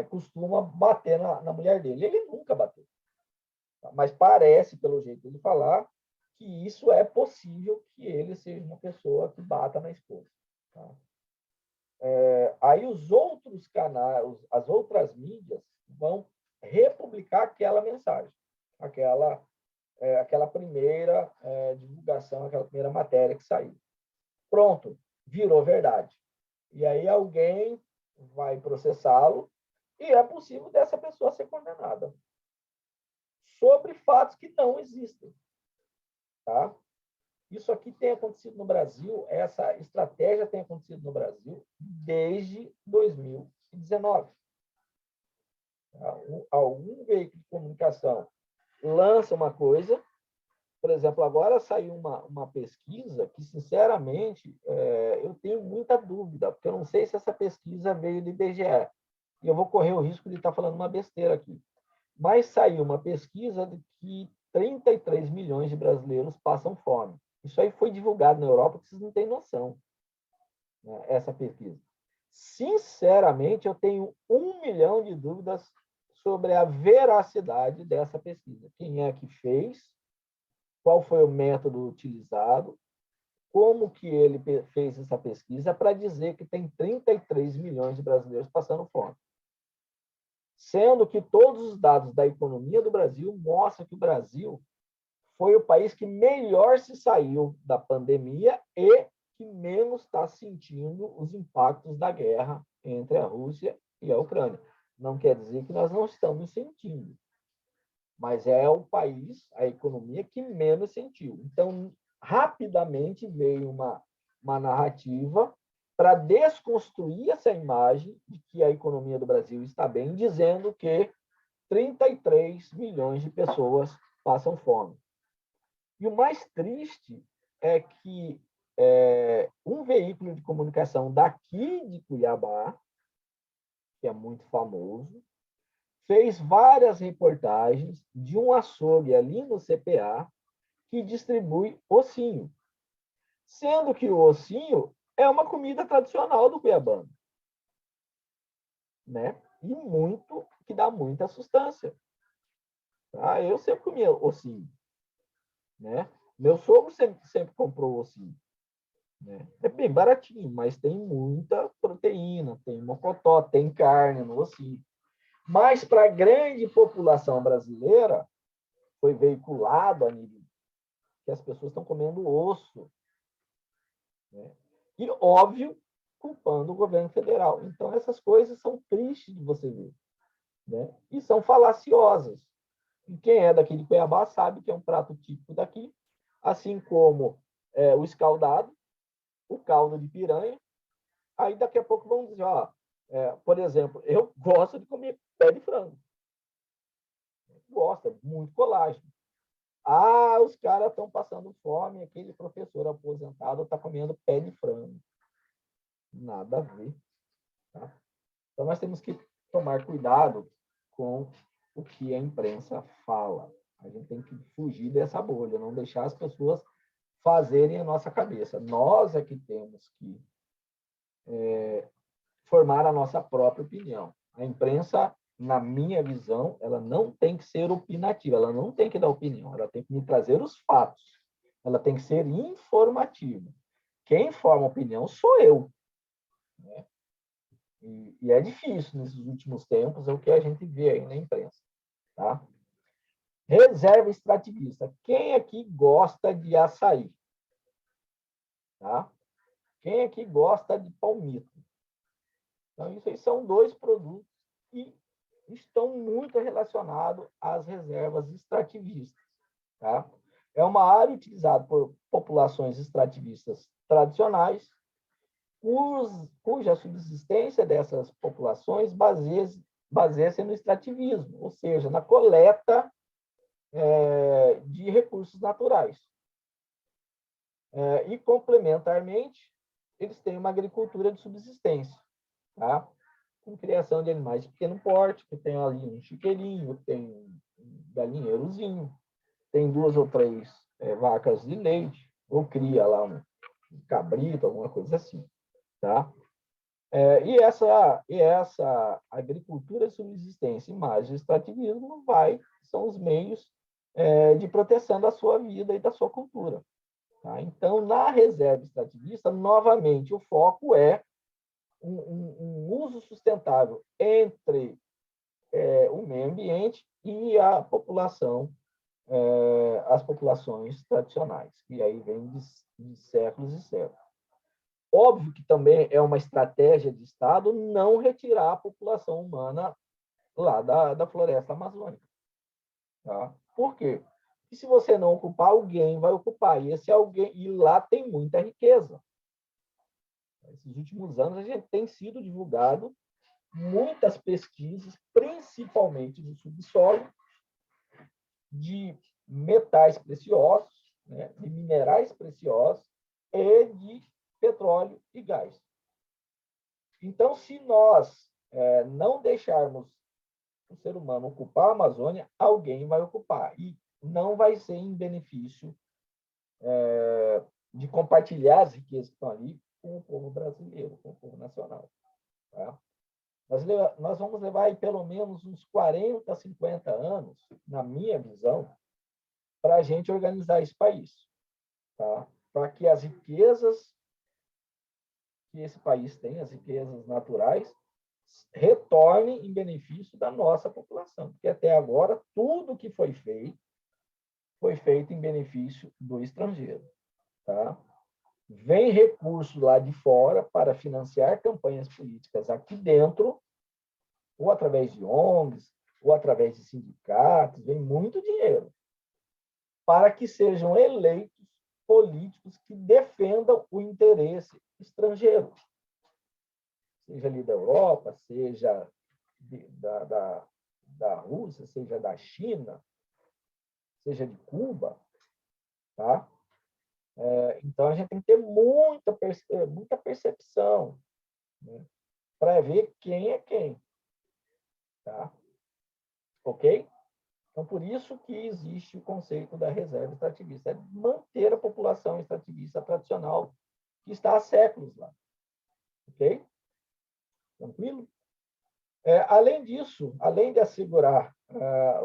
costuma bater na mulher dele. Ele nunca bateu. Tá? Mas parece, pelo jeito de falar, que isso é possível que ele seja uma pessoa que bata na esposa. Tá? Aí os outros canais, as outras mídias vão republicar aquela mensagem, aquela primeira divulgação, aquela primeira matéria que saiu. Pronto, virou verdade. E aí alguém vai processá-lo e é possível dessa pessoa ser condenada sobre fatos que não existem. Tá? Isso aqui tem acontecido no Brasil, essa estratégia tem acontecido no Brasil desde 2019. Algum veículo de comunicação lança uma coisa, por exemplo, agora saiu uma pesquisa que, sinceramente, eu tenho muita dúvida, porque eu não sei se essa pesquisa veio do IBGE, e eu vou correr o risco de estar falando uma besteira aqui. Mas saiu uma pesquisa de que 33 milhões de brasileiros passam fome. Isso aí foi divulgado na Europa, que vocês não têm noção, né, essa pesquisa. Sinceramente, eu tenho 1 milhão de dúvidas sobre a veracidade dessa pesquisa. Quem é que fez? Qual foi o método utilizado? como que ele fez essa pesquisa para dizer que tem 33 milhões de brasileiros passando fome. Sendo que todos os dados da economia do Brasil mostram que o Brasil foi o país que melhor se saiu da pandemia e que menos está sentindo os impactos da guerra entre a Rússia e a Ucrânia. Não quer dizer que nós não estamos sentindo, mas é o país, a economia, que menos sentiu. Então, rapidamente veio uma narrativa para desconstruir essa imagem de que a economia do Brasil está bem, dizendo que 33 milhões de pessoas passam fome. E o mais triste é que um veículo de comunicação daqui de Cuiabá, que é muito famoso, fez várias reportagens de um açougue ali no CPA que distribui ossinho, sendo que o ossinho é uma comida tradicional do cuiabano, né? E muito, que dá muita sustância. Tá? Eu sempre comia ossinho, né? Meu sogro sempre comprou ossinho. Né? É bem baratinho, mas tem muita proteína, tem mocotó, tem carne no ossinho. Mas para a grande população brasileira, foi veiculado a nível que as pessoas estão comendo osso. Né? E, óbvio, culpando o governo federal. Então, essas coisas são tristes de você ver. Né? E são falaciosas. E quem é daqui de Cuiabá sabe que é um prato típico daqui, assim como o escaldado, o caldo de piranha. Aí, daqui a pouco, vamos dizer, por exemplo, eu gosto de comer pé de frango. Gosto, muito colágeno. Os caras estão passando fome, aquele professor aposentado está comendo pé de frango. Nada a ver. Tá? Então, nós temos que tomar cuidado com o que a imprensa fala. A gente tem que fugir dessa bolha, não deixar as pessoas fazerem a nossa cabeça. Nós é que temos que formar a nossa própria opinião. A imprensa, na minha visão, ela não tem que ser opinativa, ela não tem que dar opinião, ela tem que me trazer os fatos. Ela tem que ser informativa. Quem forma opinião sou eu. Né? E é difícil nesses últimos tempos, é o que a gente vê aí na imprensa. Tá? Reserva extrativista. Quem aqui gosta de açaí? Tá? Quem aqui gosta de palmito? Então, isso aí são dois produtos que estão muito relacionados às reservas extrativistas. Tá? É uma área utilizada por populações extrativistas tradicionais, cuja subsistência dessas populações baseia-se no extrativismo, ou seja, na coleta de recursos naturais. E, complementarmente, eles têm uma agricultura de subsistência, tá? Com criação de animais de pequeno porte, que tem ali um chiqueirinho, tem um galinheirozinho, tem 2 ou 3 vacas de leite, ou cria lá um cabrito, alguma coisa assim. Tá? E essa agricultura de subsistência e mais o extrativismo são os meios de proteção da sua vida e da sua cultura. Tá? Então, na reserva extrativista, novamente, o foco é um uso sustentável entre o meio ambiente e a população, as populações tradicionais, que aí vem de séculos e séculos. Óbvio que também é uma estratégia de Estado não retirar a população humana lá da floresta amazônica. Tá? Por quê? Porque se você não ocupar, alguém vai ocupar. E lá tem muita riqueza. Nesses últimos anos, a gente tem sido divulgado muitas pesquisas, principalmente no subsolo, de metais preciosos, né, de minerais preciosos e de petróleo e gás. Então, se nós não deixarmos o ser humano ocupar a Amazônia, alguém vai ocupar. E não vai ser em benefício de compartilhar as riquezas que estão ali com o povo brasileiro, com o povo nacional. Tá? Nós vamos levar aí pelo menos uns 40, 50 anos, na minha visão, para a gente organizar esse país. Tá? para que as riquezas que esse país tem, as riquezas naturais, retornem em benefício da nossa população. Porque até agora, tudo que foi feito em benefício do estrangeiro. Tá? Vem recurso lá de fora para financiar campanhas políticas aqui dentro, ou através de ONGs, ou através de sindicatos, vem muito dinheiro para que sejam eleitos políticos que defendam o interesse estrangeiro, seja ali da Europa, seja da Rússia, seja da China, seja de Cuba, tá? Então, a gente tem que ter muita percepção, né, para ver quem é quem. Tá? Ok? Então, por isso que existe o conceito da reserva extrativista, é manter a população extrativista tradicional que está há séculos lá. Ok? Tranquilo? Além disso, além de assegurar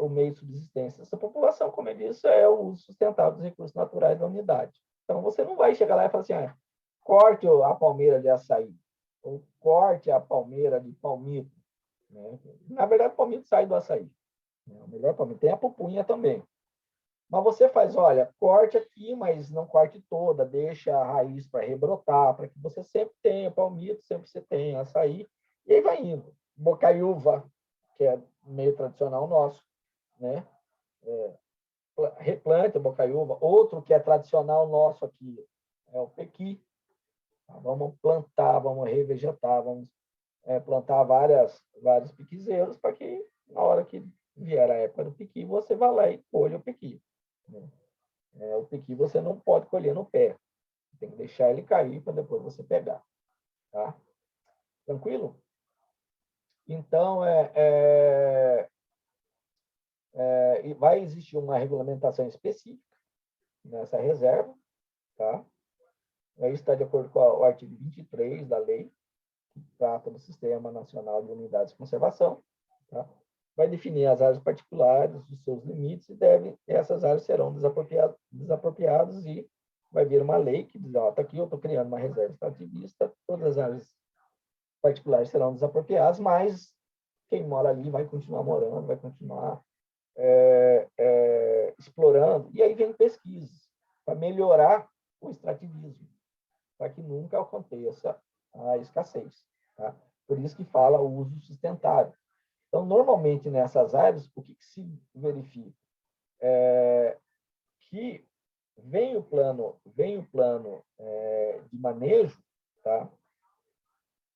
o meio de subsistência, essa população, como eu disse, é o uso sustentável dos recursos naturais da unidade. Então, você não vai chegar lá e falar assim, corte a palmeira de açaí, ou corte a palmeira de palmito. Né? Na verdade, o palmito sai do açaí. Né? O melhor palmito. Tem a pupunha também. Mas você faz, olha, corte aqui, mas não corte toda, deixa a raiz para rebrotar, para que você sempre tenha palmito, sempre você tenha açaí, e aí vai indo. Bocaiúva, que é meio tradicional nosso, né? Replante a bocaiúva. Outro que é tradicional nosso aqui é o pequi. Vamos plantar, vamos revegetar, vamos plantar vários piquizeiros para que, na hora que vier a época do piqui, você vá lá e colhe o piqui. O piqui você não pode colher no pé. Tem que deixar ele cair para depois você pegar. Tá? Tranquilo? Então, vai existir uma regulamentação específica nessa reserva. Tá? Isso está de acordo com o artigo 23 da lei, que trata do Sistema Nacional de Unidades de Conservação. Tá? Vai definir as áreas particulares, os seus limites, e essas áreas serão desapropriadas e vai vir uma lei que diz, está aqui, eu estou criando uma reserva extrativista, todas as áreas particulares serão desapropriadas, mas quem mora ali vai continuar morando, vai continuar explorando. E aí vem pesquisas para melhorar o extrativismo, para que nunca aconteça a escassez. Tá? Por isso que fala o uso sustentável. Então, normalmente, nessas áreas, o que se verifica? Que vem o plano de manejo, tá?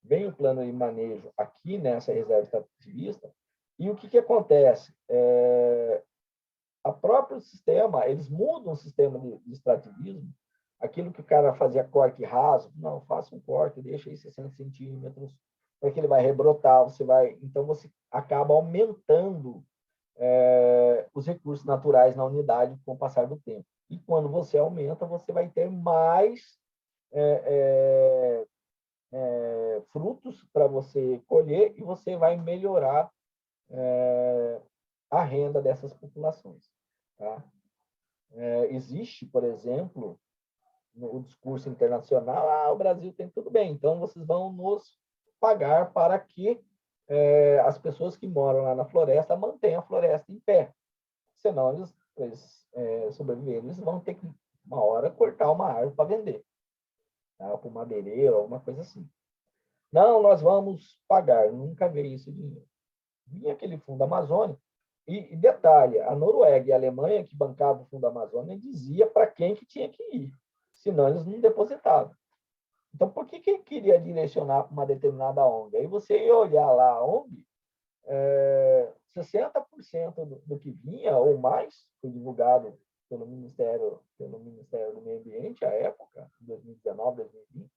Vem o plano de manejo aqui nessa reserva extrativista, e o que acontece? A próprio sistema, eles mudam o sistema de extrativismo, aquilo que o cara fazia corte raso, não, faça um corte, deixa aí 60 centímetros, porque ele vai rebrotar, então você acaba aumentando os recursos naturais na unidade com o passar do tempo. E quando você aumenta, você vai ter mais frutos para você colher e você vai melhorar a renda dessas populações. Tá? Existe, por exemplo, no discurso internacional, o Brasil tem tudo bem, então vocês vão nos pagar para que as pessoas que moram lá na floresta mantenham a floresta em pé. Senão eles sobreviverem, eles vão ter que, uma hora, cortar uma árvore para vender. Tá? Para um madeireiro, alguma coisa assim. Não, nós vamos pagar. Nunca veio isso dinheiro. Vinha aquele fundo amazônico. E detalhe, a Noruega e a Alemanha, que bancavam o fundo amazônico, dizia para quem que tinha que ir. Senão eles não depositavam. Então, por que queria direcionar para uma determinada ONG? Aí você ia olhar lá a ONG, 60% do que vinha, ou mais, foi divulgado pelo Ministério do Meio Ambiente, à época, 2019, 2020,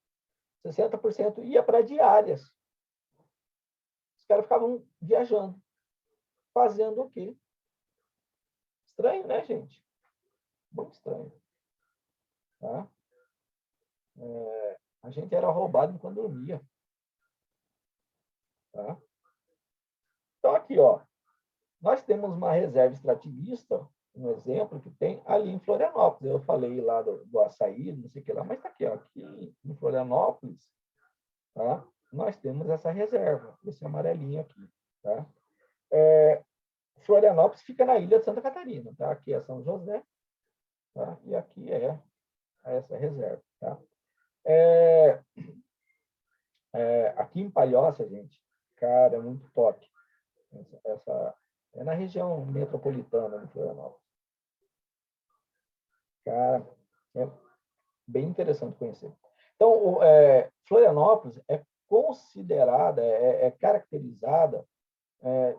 60% ia para diárias. Os caras ficavam viajando. Fazendo o quê? Estranho, né, gente? Muito estranho. Tá? A gente era roubado enquanto dormia. Tá? Então, aqui, ó, nós temos uma reserva extrativista um exemplo que tem ali em Florianópolis. Eu falei lá do açaí, não sei o que lá, mas está aqui, ó, aqui em Florianópolis, tá? Nós temos essa reserva, esse amarelinho aqui. Tá? Florianópolis fica na ilha de Santa Catarina. Tá? Aqui é São José, tá? E aqui é essa reserva. Tá? Aqui em Palhoça, gente, cara, é muito top. É na região metropolitana de Florianópolis. Cara, é bem interessante conhecer. Então, Florianópolis é considerada, caracterizada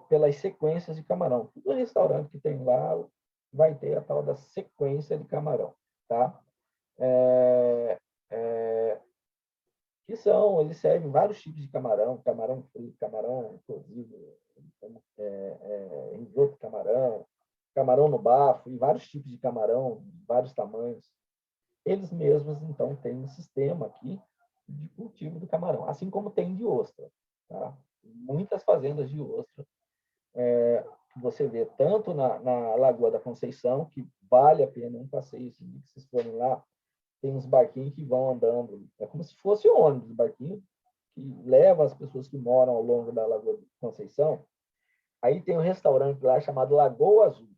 pelas sequências de camarão. Todo restaurante que tem lá vai ter a tal da sequência de camarão, tá? Eles servem vários tipos de camarão, camarão frito, camarão cozido, risoto de camarão, camarão no bafo, e vários tipos de camarão, vários tamanhos. Eles mesmos, então, têm um sistema aqui de cultivo do camarão, assim como tem de ostra. Tá? Muitas fazendas de ostra que você vê tanto na Lagoa da Conceição, que vale a pena um passeio, se vocês forem lá, tem uns barquinhos que vão andando, é como se fosse um ônibus, barquinho que leva as pessoas que moram ao longo da Lagoa da Conceição. Aí tem um restaurante lá chamado Lagoa Azul.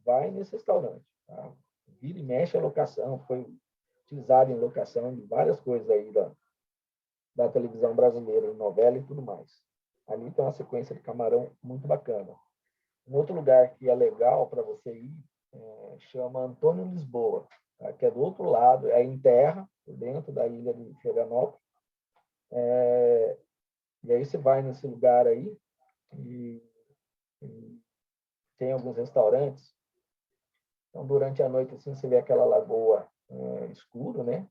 Vai nesse restaurante. Tá? Vira e mexe a locação, foi utilizado em locação de várias coisas aí da televisão brasileira, novela e tudo mais. Ali tem uma sequência de camarão muito bacana. Um outro lugar que é legal para você ir chama Antônio Lisboa, tá? Que é do outro lado, é em terra, dentro da ilha de Florianópolis. E aí você vai nesse lugar aí e tem alguns restaurantes. Então, durante a noite, assim, você vê aquela lagoa escura, né?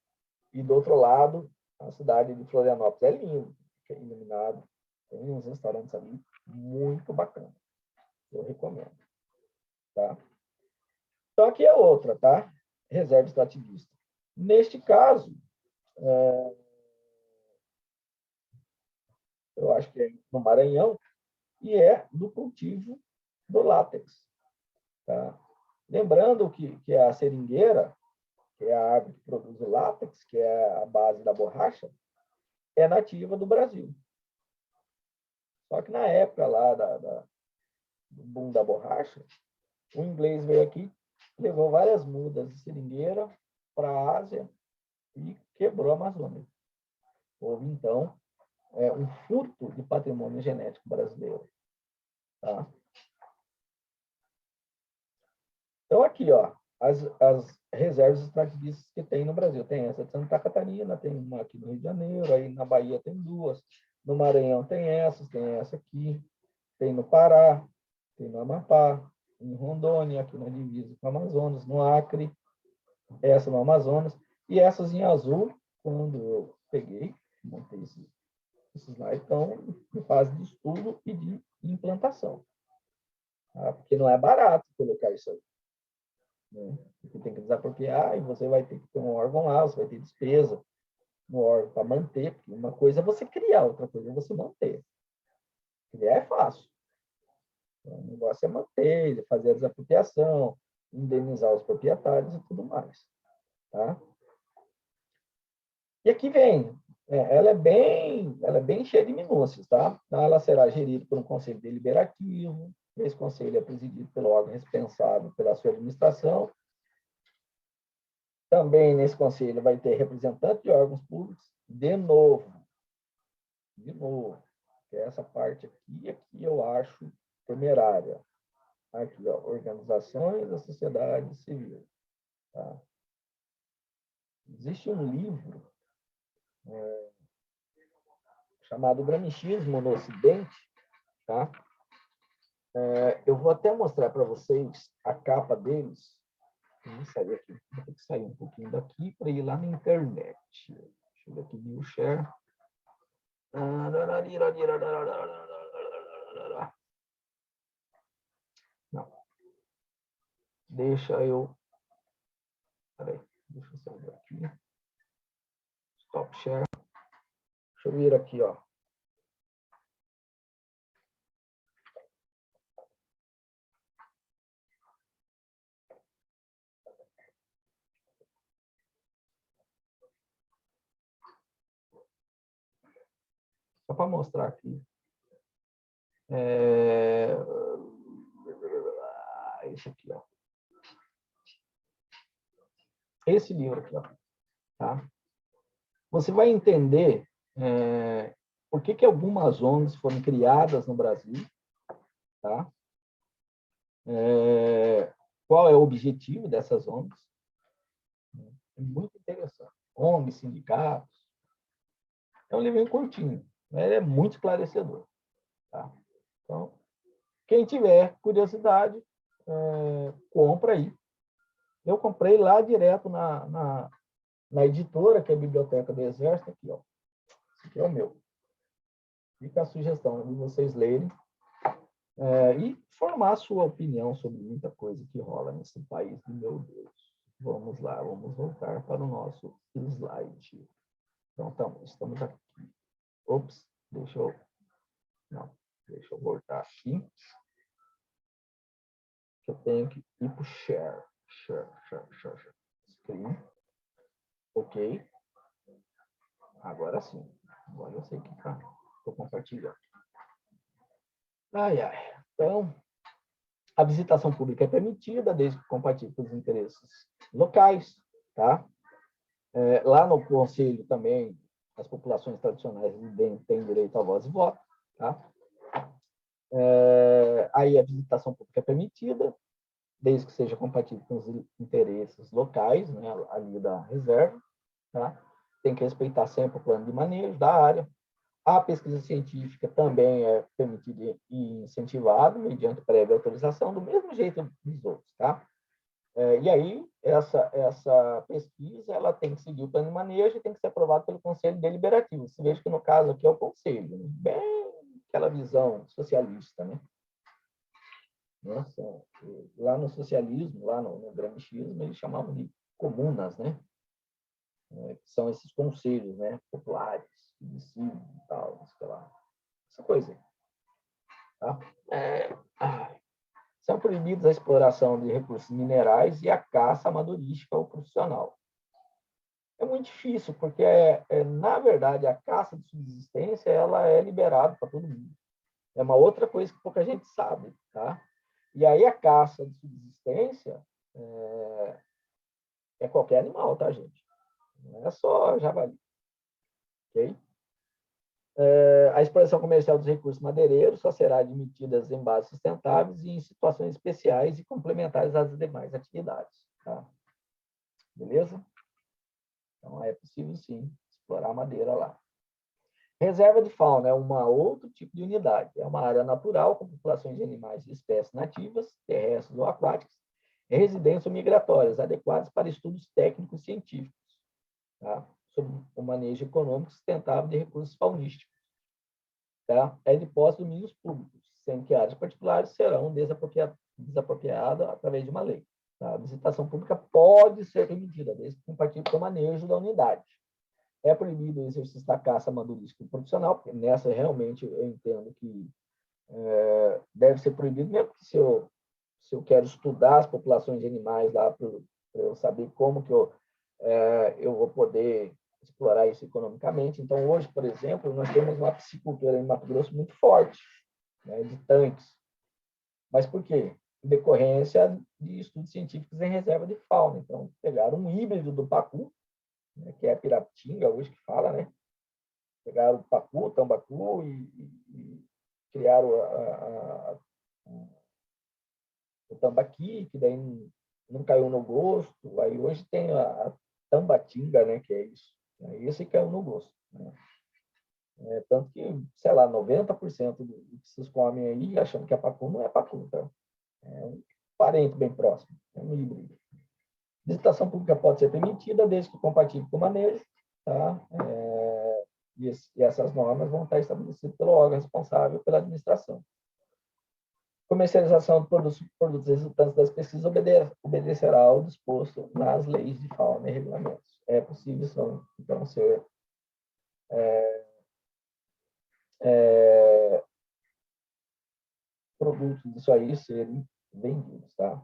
E do outro lado, a cidade de Florianópolis. É lindo, fica iluminado. Tem uns restaurantes ali muito bacanas. Eu recomendo. Tá? Então, aqui é outra, tá? Reserva extrativista. Neste caso, eu acho que é no Maranhão, e é do cultivo do látex. Tá? Lembrando que a seringueira, que é a árvore que produz o látex, que é a base da borracha, é nativa do Brasil. Só que na época lá do boom da borracha, o inglês veio aqui, levou várias mudas de seringueira para a Ásia e quebrou a Amazônia. Houve, então, um furto de patrimônio genético brasileiro. Tá? Então, aqui, ó, as reservas extrativistas que tem no Brasil. Tem essa de Santa Catarina, tem uma aqui no Rio de Janeiro, aí na Bahia tem duas, no Maranhão tem essa aqui, tem no Pará, tem no Amapá, em Rondônia, aqui na divisa com o Amazonas, no Acre, essa no Amazonas, e essas em azul, quando eu peguei, montei esses lá, estão em fase de estudo e de implantação. Tá? Porque não é barato colocar isso aí. Né? Você tem que desapropriar e você vai ter que ter um órgão lá, você vai ter despesa no órgão para manter, porque uma coisa é você criar, outra coisa é você manter. Criar é fácil. Então, o negócio é manter, fazer a desapropriação, indenizar os proprietários e tudo mais. Tá? E aqui vem, ela é bem cheia de minúcias, tá? Então, ela será gerida por um conselho deliberativo, esse conselho é presidido pelo órgão responsável pela sua administração. Também nesse conselho vai ter representante de órgãos públicos, de novo, que é essa parte aqui eu acho temerária. Aqui, ó, organizações da sociedade civil. Tá? Existe um livro chamado Gramscismo no Ocidente. Tá? Eu vou até mostrar para vocês a capa deles. Vou sair aqui. Vou ter que sair um pouquinho daqui para ir lá na internet. Deixa eu ver aqui, New Share. Não. Deixa eu... Peraí, deixa eu sair daqui. Stop share. Deixa eu vir aqui, ó. só para mostrar aqui. Esse aqui, ó. Esse livro aqui, ó. Tá? Você vai entender por que algumas ONGs foram criadas no Brasil, tá? Qual é o objetivo dessas ONGs. É muito interessante. ONGs, sindicatos. É um livro curtinho, né? Ele é muito esclarecedor. Tá? Então, quem tiver curiosidade, compra aí. Eu comprei lá direto na editora, que é a Biblioteca do Exército, aqui, ó. Esse aqui é o meu. Fica a sugestão de vocês lerem e formar a sua opinião sobre muita coisa que rola nesse país, meu Deus. Vamos lá, vamos voltar para o nosso slide. Então, estamos aqui. Ops, deixa eu voltar aqui. Eu tenho que ir para o share. Screen. Ok. Agora sim. Agora eu sei que estou compartilhando. Então, a visitação pública é permitida, desde que compatível com os interesses locais. Tá? Lá no Conselho também, as populações tradicionais têm direito à voz e voto. Tá? Aí a visitação pública é permitida, desde que seja compatível com os interesses locais, né, ali da reserva. Tá? Tem que respeitar sempre o plano de manejo da área. A pesquisa científica também é permitida e incentivada, mediante prévia autorização, do mesmo jeito dos outros. Tá? E aí, essa pesquisa ela tem que seguir o plano de manejo e tem que ser aprovada pelo Conselho Deliberativo. Você veja que, no caso aqui, é o Conselho, né? Bem aquela visão socialista, né? Nossa, lá no socialismo, lá no gramscismo, eles chamavam de comunas, né? Que são esses conselhos, né? Populares, que decidem e tal, sei lá. Essa coisa. Tá? São proibidos a exploração de recursos minerais e a caça amadorística ou profissional. É muito difícil, porque, na verdade, a caça de subsistência ela é liberada para todo mundo. É uma outra coisa que pouca gente sabe. Tá? E aí a caça de subsistência é qualquer animal, tá, gente? Não é só javali. Ok? A exploração comercial dos recursos madeireiros só será admitida em bases sustentáveis e em situações especiais e complementares às demais atividades. Tá? Beleza? Então, é possível, sim, explorar madeira lá. Reserva de fauna é outro tipo de unidade. É uma área natural com populações de animais e espécies nativas, terrestres ou aquáticas, e residências ou migratórias, adequadas para estudos técnicos e científicos, tá? Sobre o manejo econômico sustentável de recursos faunísticos. Tá? É de posse de domínios públicos, sendo que áreas particulares serão desapropriadas através de uma lei. Tá? A visitação pública pode ser permitida, desde que compartilhe com o manejo da unidade. É proibido o exercício da caça amadorística profissional, porque nessa realmente eu entendo que deve ser proibido, mesmo que se eu quero estudar as populações de animais lá para eu saber como que eu vou poder explorar isso economicamente. Então, hoje, por exemplo, nós temos uma piscicultura em Mato Grosso muito forte, né, de tanques. Mas por quê? Em decorrência de estudos científicos em reserva de fauna. Então, pegaram um híbrido do pacu, né, que é a pirapitinga, hoje que fala, né? Pegaram o pacu, o tambacu e criaram o tambaqui, que daí não caiu no gosto. Aí hoje tem a tambatinga, né, que é isso. Esse caiu no gosto. Né? Tanto que, sei lá, 90% do que vocês comem aí, achando que é pacu, não é pacu. Tá? É um parente bem próximo, é um híbrido. Visitação pública pode ser permitida, desde que compatível com o manejo. Tá? E essas normas vão estar estabelecidas pelo órgão responsável pela administração. Comercialização de produtos resultantes das pesquisas obedecerá ao disposto nas leis de fauna e regulamentos. É possível, então, ser produtos disso aí serem vendidos, tá?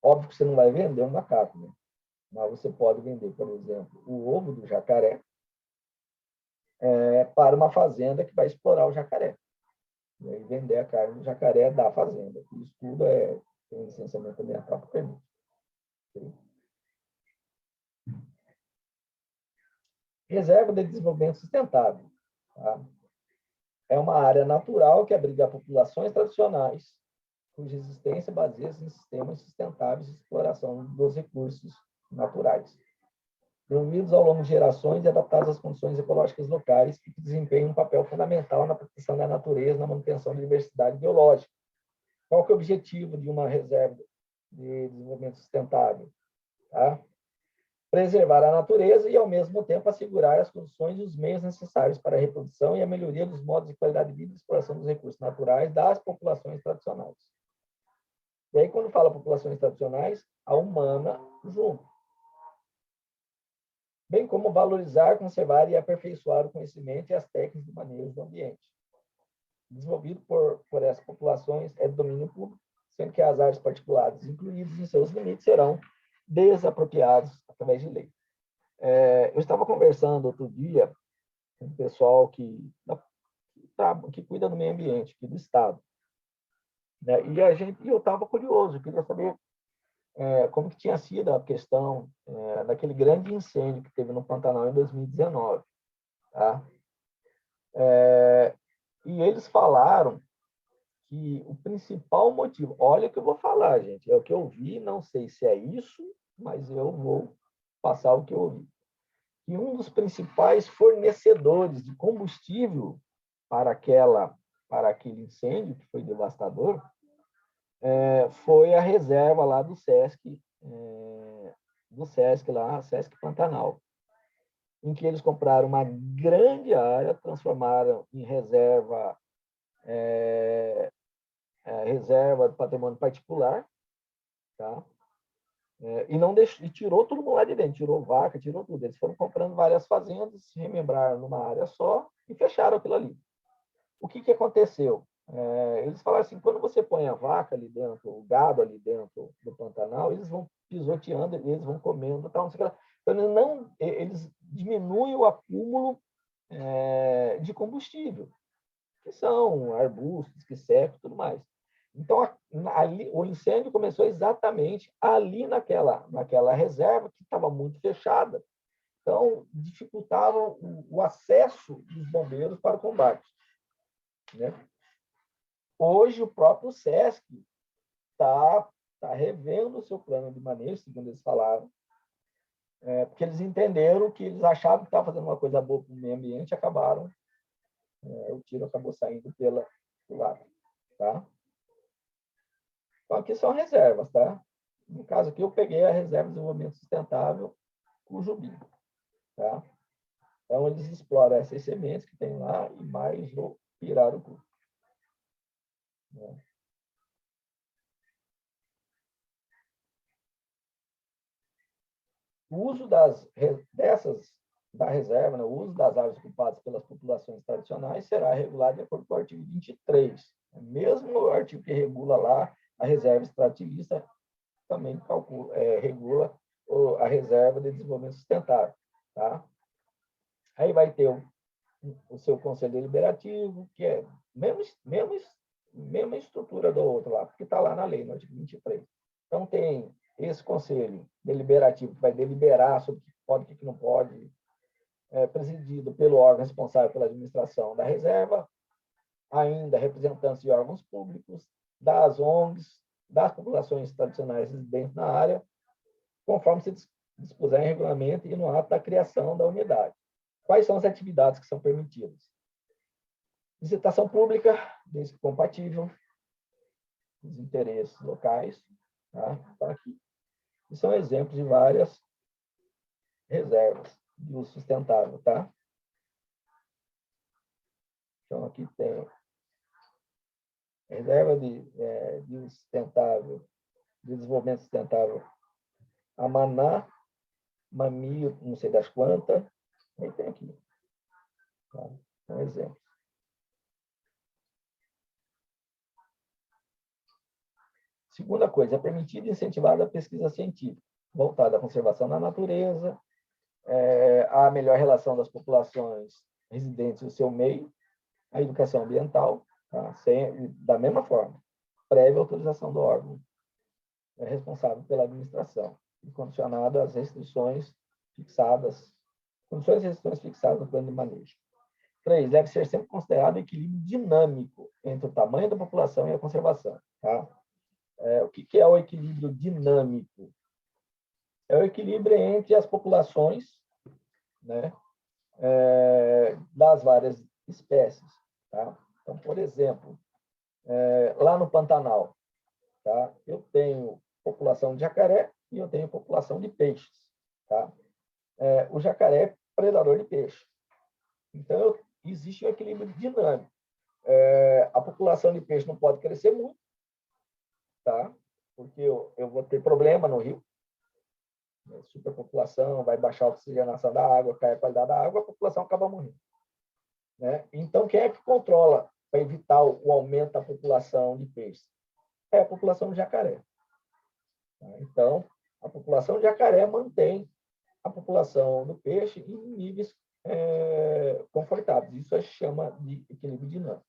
Óbvio que você não vai vender um macaco, né? Mas você pode vender, por exemplo, o ovo do jacaré, para uma fazenda que vai explorar o jacaré. E aí vender a carne do jacaré da fazenda. Isso tudo tem licenciamento ambiental para permitir. Reserva de desenvolvimento sustentável. Tá? É uma área natural que abriga populações tradicionais, cuja existência baseia-se em sistemas sustentáveis de exploração dos recursos naturais, desenvolvidos ao longo de gerações e adaptados às condições ecológicas locais e que desempenham um papel fundamental na proteção da natureza, na manutenção da diversidade biológica. Qual que é o objetivo de uma reserva de desenvolvimento sustentável? Tá? Preservar a natureza e, ao mesmo tempo, assegurar as condições e os meios necessários para a reprodução e a melhoria dos modos de qualidade de vida e exploração dos recursos naturais das populações tradicionais. E aí, quando fala populações tradicionais, a humana junto. Bem como valorizar, conservar e aperfeiçoar o conhecimento e as técnicas de manejo do ambiente. Desenvolvido por essas populações é de domínio público, sendo que as áreas particulares, incluídas em seus limites, serão desapropriadas através de lei. Eu estava conversando outro dia com o pessoal que cuida do meio ambiente aqui do Estado. Né? E eu estava curioso, queria saber como que tinha sido a questão daquele grande incêndio que teve no Pantanal em 2019. Tá? E eles falaram que o principal motivo, olha o que eu vou falar, gente, é o que eu vi, não sei se é isso, mas eu vou passar o que eu ouvi. E um dos principais fornecedores de combustível para aquele incêndio, que foi devastador, foi a reserva lá do SESC lá, SESC Pantanal, em que eles compraram uma grande área, transformaram em reserva reserva do patrimônio particular, tá? E tirou todo mundo lá de dentro, tirou vaca, tirou tudo. Eles foram comprando várias fazendas, se remembraram numa área só e fecharam aquilo ali. O que aconteceu? Eles falaram assim, quando você põe a vaca ali dentro, o gado ali dentro do Pantanal, eles vão pisoteando, eles vão comendo, tal, não sei o que lá. Então, eles diminuem o acúmulo de combustível, que são arbustos, que secam e tudo mais. Então, ali, o incêndio começou exatamente ali naquela reserva que estava muito fechada. Então, dificultavam o acesso dos bombeiros para o combate. Né? Hoje, o próprio SESC está revendo o seu plano de manejo, segundo eles falaram, porque eles entenderam que eles achavam que estavam fazendo uma coisa boa para o meio ambiente e acabaram, o tiro acabou saindo pelo lado. Tá? Então, aqui são reservas, tá? No caso aqui, eu peguei a reserva de desenvolvimento sustentável Cujubi, tá? Então, eles exploram essas sementes que tem lá e mais o pirarucu. Né? O uso da reserva, né? O uso das áreas ocupadas pelas populações tradicionais será regulado de acordo com o artigo 23. Mesmo o artigo que regula lá a reserva extrativista também regula a reserva de desenvolvimento sustentável. Tá? Aí vai ter o seu conselho deliberativo, que é mesma estrutura do outro lá, porque está lá na lei, no artigo 23. Então, tem esse conselho deliberativo que vai deliberar sobre o que pode e o que não pode, presidido pelo órgão responsável pela administração da reserva, ainda representantes de órgãos públicos, das ONGs, das populações tradicionais residentes na área, conforme se dispuser em regulamento e no ato da criação da unidade. Quais são as atividades que são permitidas? Visitação pública, desde que compatível, os interesses locais, tá? Tá aqui. E são exemplos de várias reservas de uso sustentável, tá? Então, aqui tem reserva de sustentável, de desenvolvimento sustentável, Amaná, Mamio, não sei das quantas, aí tem aqui. Tá? Um exemplo. Segunda coisa, é permitido e incentivada a pesquisa científica, voltada à conservação da natureza, à melhor relação das populações residentes do seu meio, a educação ambiental, tá? Da mesma forma, prévia autorização do órgão responsável pela administração, e condicionado às restrições fixadas, condições e restrições fixadas no plano de manejo. 3. Deve ser sempre considerado o equilíbrio dinâmico entre o tamanho da população e a conservação. Tá? O que é o equilíbrio dinâmico? É o equilíbrio entre as populações, né, das várias espécies. Tá? Então, por exemplo, lá no Pantanal, tá? Eu tenho população de jacaré e eu tenho população de peixes. Tá? O jacaré é predador de peixe. Então, existe um equilíbrio dinâmico. A população de peixe não pode crescer muito, tá? Porque eu vou ter problema no rio. Superpopulação, vai baixar a oxigenação da água, cai a qualidade da água, a população acaba morrendo. Né? Então, quem é que controla para evitar o aumento da população de peixes? É a população de jacaré. Então, a população de jacaré mantém a população do peixe em níveis confortáveis. Isso a gente chama de equilíbrio dinâmico.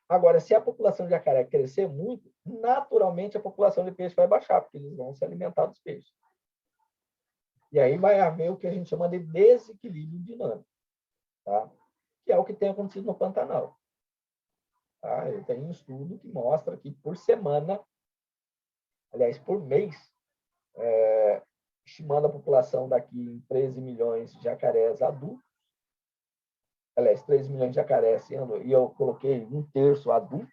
Agora, se a população de jacaré crescer muito, naturalmente a população de peixe vai baixar, porque eles vão se alimentar dos peixes. E aí vai haver o que a gente chama de desequilíbrio dinâmico, tá? Que é o que tem acontecido no Pantanal. Tá? Tem um estudo que mostra que por semana, aliás, por mês, estimando a população daqui em 13 milhões de jacarés adultos, aliás, 13 milhões de jacarés sendo, e eu coloquei 1/3 adulto,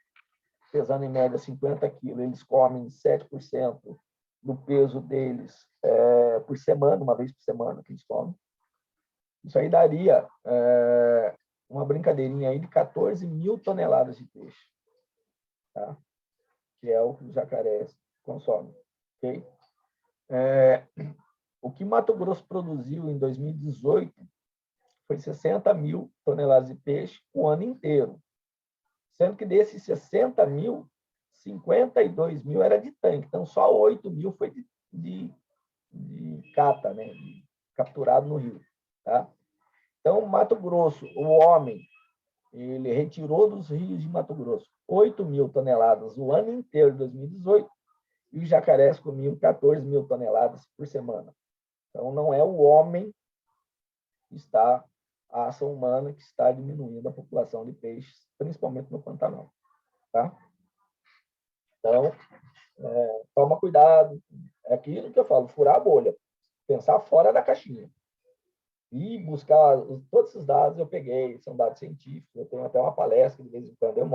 pesando em média 50 quilos, eles comem 7% do peso deles por semana, uma vez por semana que eles comem. Isso aí daria uma brincadeirinha aí de 14 mil toneladas de peixe, tá? Que é o que os jacarés consomem. Okay? O que Mato Grosso produziu em 2018 foi 60 mil toneladas de peixe o ano inteiro. Sendo que desses 60 mil, 52 mil era de tanque. Então, só 8 mil foi de cata, né? Capturado no rio. Tá? Então, Mato Grosso, o homem, ele retirou dos rios de Mato Grosso 8 mil toneladas o ano inteiro de 2018 e os jacarés comiam 14 mil toneladas por semana. Então, não é o homem que está, a ação humana que está diminuindo a população de peixes, principalmente no Pantanal. Tá? Então, toma cuidado. É aquilo que eu falo, furar a bolha. Pensar fora da caixinha. E buscar todos esses dados eu peguei, são dados científicos, eu tenho até uma palestra de vez em quando eu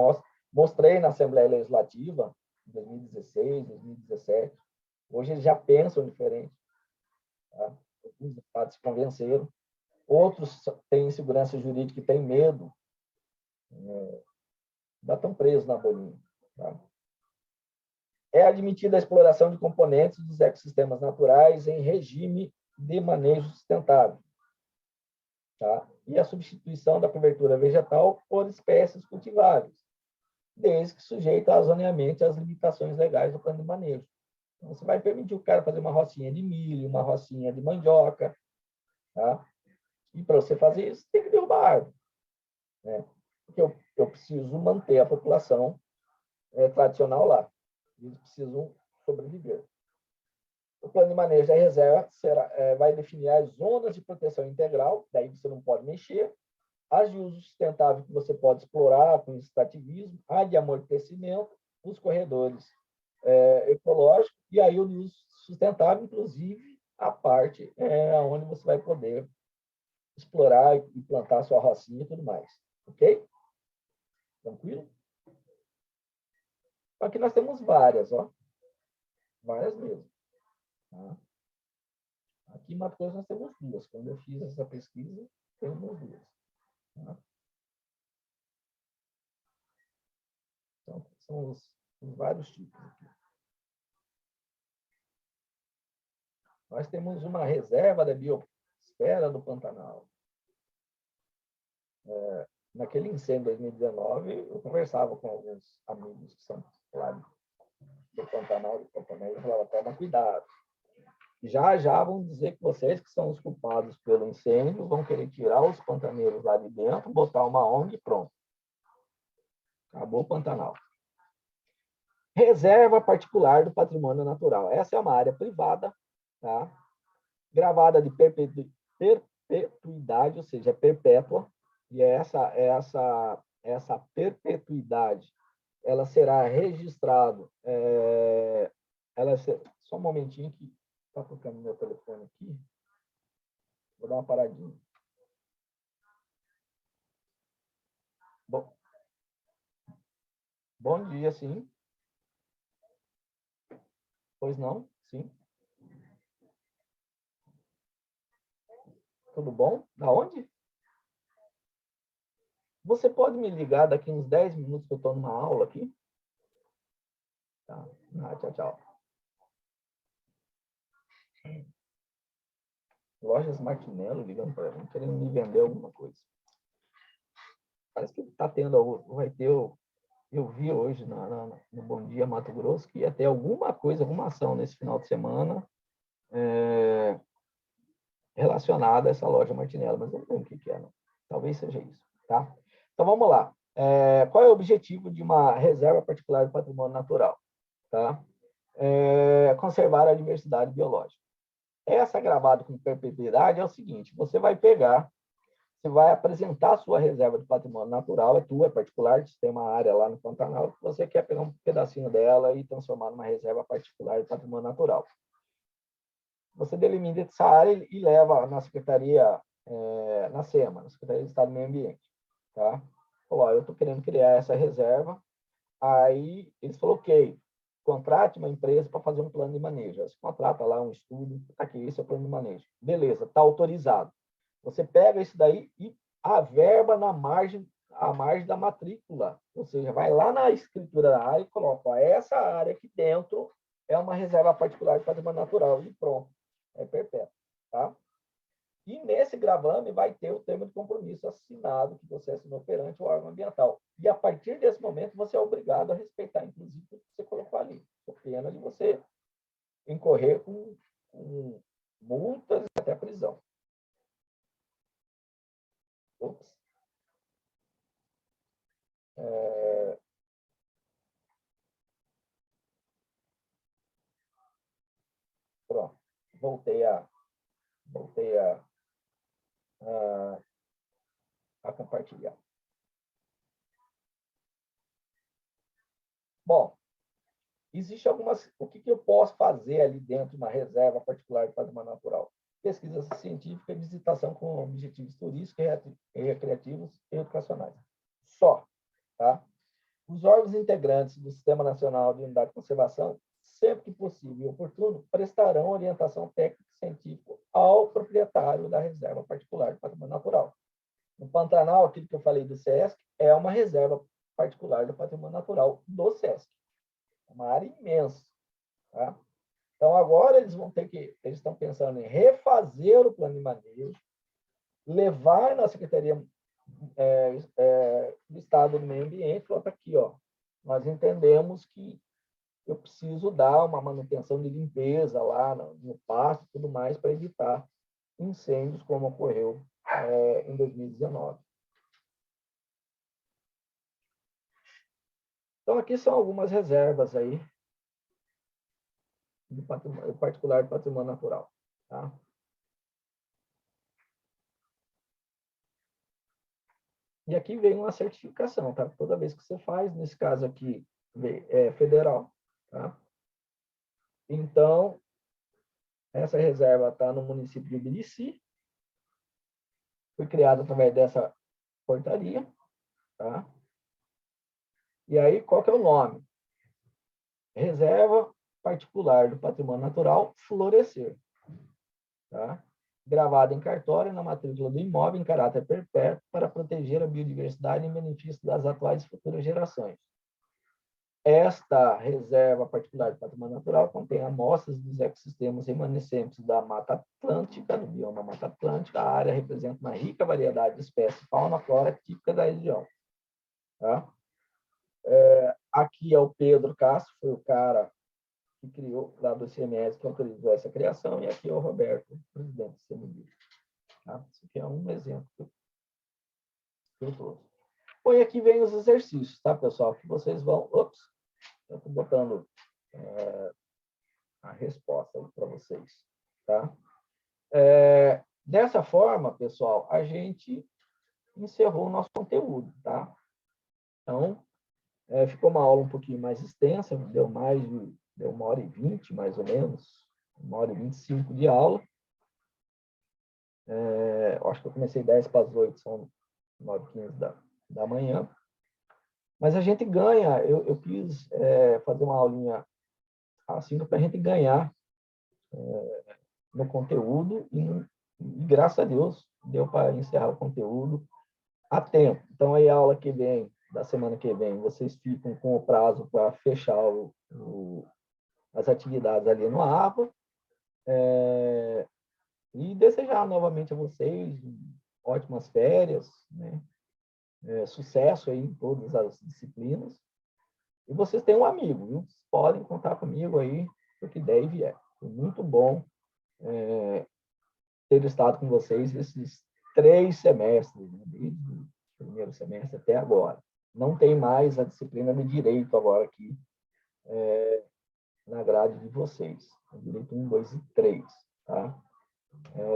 mostrei na Assembleia Legislativa em 2016, 2017. Hoje eles já pensam diferente. Tá? Alguns deputados se convenceram. Outros têm insegurança jurídica e têm medo. Ainda estão presos na bolinha. Tá? É admitida a exploração de componentes dos ecossistemas naturais em regime de manejo sustentável. Tá? E a substituição da cobertura vegetal por espécies cultiváveis, desde que sujeita a zoneamento e às limitações legais do plano de manejo. Então, você vai permitir o cara fazer uma rocinha de milho, uma rocinha de mandioca. Tá? E para você fazer isso, tem que derrubar a árvore. Né? Porque eu preciso manter a população tradicional lá. Eles precisam sobreviver. O plano de manejo da reserva vai definir as zonas de proteção integral, daí você não pode mexer, as de uso sustentável que você pode explorar com extrativismo, a de amortecimento, os corredores ecológicos, e aí o uso sustentável, inclusive, a parte onde você vai poder explorar e plantar sua rocinha e tudo mais. Ok? Tranquilo? Aqui nós temos várias, ó. Várias mesmo. Tá? Aqui em Mato Grosso nós temos duas. Quando eu fiz essa pesquisa, temos duas. Tá? Então, são os vários tipos aqui. Nós temos uma reserva da biosfera do Pantanal. Naquele incêndio de 2019, eu conversava com alguns amigos que são lá do Pantanal, do Camponês, e falava, toma cuidado. Já já vão dizer que vocês que são os culpados pelo incêndio vão querer tirar os pantaneiros lá de dentro, botar uma ONG e pronto. Acabou o Pantanal. Reserva particular do patrimônio natural. Essa é uma área privada, tá? Gravada de perpetuidade, ou seja, é perpétua, e essa perpetuidade ela será registrada. Só um momentinho que está tocando meu telefone aqui. Vou dar uma paradinha. Bom dia, sim. Pois não? Sim. Tudo bom? Da onde? Você pode me ligar daqui uns 10 minutos que eu estou numa aula aqui? Tá. Tchau, tchau. Lojas Martinello ligando para mim, querendo me vender alguma coisa. Parece que está tendo, vai ter, eu vi hoje no Bom Dia Mato Grosso que ia ter alguma coisa, alguma ação nesse final de semana relacionada a essa loja Martinello, mas eu não lembro o que é, não. Talvez seja isso, tá? Então vamos lá. Qual é o objetivo de uma reserva particular de patrimônio natural? Tá? Conservar a diversidade biológica. Essa gravada com perpetuidade é o seguinte: você vai apresentar a sua reserva de patrimônio natural, é tua, é particular, você tem uma área lá no Pantanal, que você quer pegar um pedacinho dela e transformar numa reserva particular de patrimônio natural. Você delimita essa área e leva na Secretaria, na SEMA, na Secretaria de Estado do Meio Ambiente. Tá? Falou, eu estou querendo criar essa reserva. Aí eles falaram, ok, contrate uma empresa para fazer um plano de manejo. Você contrata lá um estudo, aqui, esse é o plano de manejo. Beleza, está autorizado. Você pega isso daí e averba à margem da matrícula. Ou seja, vai lá na escritura da área e coloca, ó, essa área aqui dentro é uma reserva particular de patrimônio natural. E pronto, é perpétuo. Tá? E nesse gravame vai ter o termo de compromisso assinado, que você assinou perante o órgão ambiental. E a partir desse momento, você é obrigado a respeitar, inclusive, o que você colocou ali. Por pena de você incorrer com multas e até prisão. Ops. Pronto. Voltei a compartilhar. Bom, existe algumas... O que eu posso fazer ali dentro de uma reserva particular de patrimônio natural? Pesquisa científica e visitação com objetivos turísticos, recreativos e educacionais. Só. Tá? Os órgãos integrantes do Sistema Nacional de Unidade de Conservação, sempre que possível e oportuno, prestarão orientação técnica e científica ao proprietário da reserva particular de patrimônio natural. No Pantanal, aquilo que eu falei do SESC, é uma reserva particular do patrimônio natural do SESC. Uma área imensa. Tá? Então, agora eles estão pensando em refazer o plano de manejo, levar na Secretaria do Estado do Meio Ambiente, falou, aqui, ó, nós entendemos que eu preciso dar uma manutenção de limpeza lá no pasto e tudo mais para evitar incêndios como ocorreu em 2019. Então, aqui são algumas reservas aí de particular de patrimônio natural. Tá? E aqui vem uma certificação, tá? Toda vez que você faz, nesse caso aqui, é federal. Tá? Então, essa reserva está no município de Ibirici, foi criada através dessa portaria. Tá? E aí, qual que é o nome? Reserva Particular do Patrimônio Natural Florescer. Tá? Gravada em cartório na matrícula do imóvel em caráter perpétuo para proteger a biodiversidade em benefício das atuais e futuras gerações. Esta reserva particular de patrimônio natural contém amostras dos ecossistemas remanescentes da Mata Atlântica, do bioma Mata Atlântica. A área representa uma rica variedade de espécies fauna e flora típica da região. Tá? Aqui é o Pedro Castro, foi o cara que criou, lá do ICMS, que autorizou essa criação, e aqui é o Roberto, presidente do CNB. Tá? Isso aqui é um exemplo que eu trouxe. Bom, e aqui vem os exercícios, tá, pessoal? Que vocês vão... Ops, eu estou botando a resposta para vocês, tá? Dessa forma, pessoal, a gente encerrou o nosso conteúdo, tá? Então, ficou uma aula um pouquinho mais extensa, deu 1h20, mais ou menos, 1h25 de aula. Acho que eu comecei 10 para as 8, são 9h15 da manhã. Mas a gente ganha, eu quis fazer uma aulinha assim para a gente ganhar no conteúdo e, graças a Deus, deu para encerrar o conteúdo a tempo. Então, aí a aula que vem, da semana que vem, vocês ficam com o prazo para fechar as atividades ali no APA. E desejar novamente a vocês ótimas férias, né? Sucesso aí em todas as disciplinas. E vocês têm um amigo, viu? Podem contar comigo aí, porque daí vier. Foi muito bom ter estado com vocês esses 3 semestres, né? Desde o primeiro semestre até agora. Não tem mais a disciplina de direito agora aqui na grade de vocês. Direito 1, 2 e 3, tá?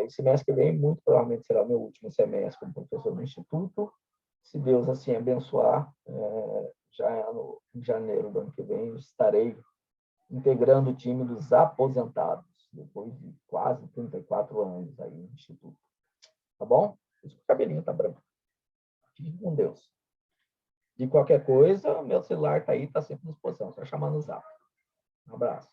Esse semestre que vem, muito provavelmente, será o meu último semestre como professor do Instituto. Se Deus assim abençoar, já no em janeiro do ano que vem, estarei integrando o time dos aposentados, depois de quase 34 anos aí no Instituto. Tá bom? O cabelinho tá branco. Fique com Deus. De qualquer coisa, meu celular tá aí, tá sempre à disposição. Só chamar no Zap. Um abraço.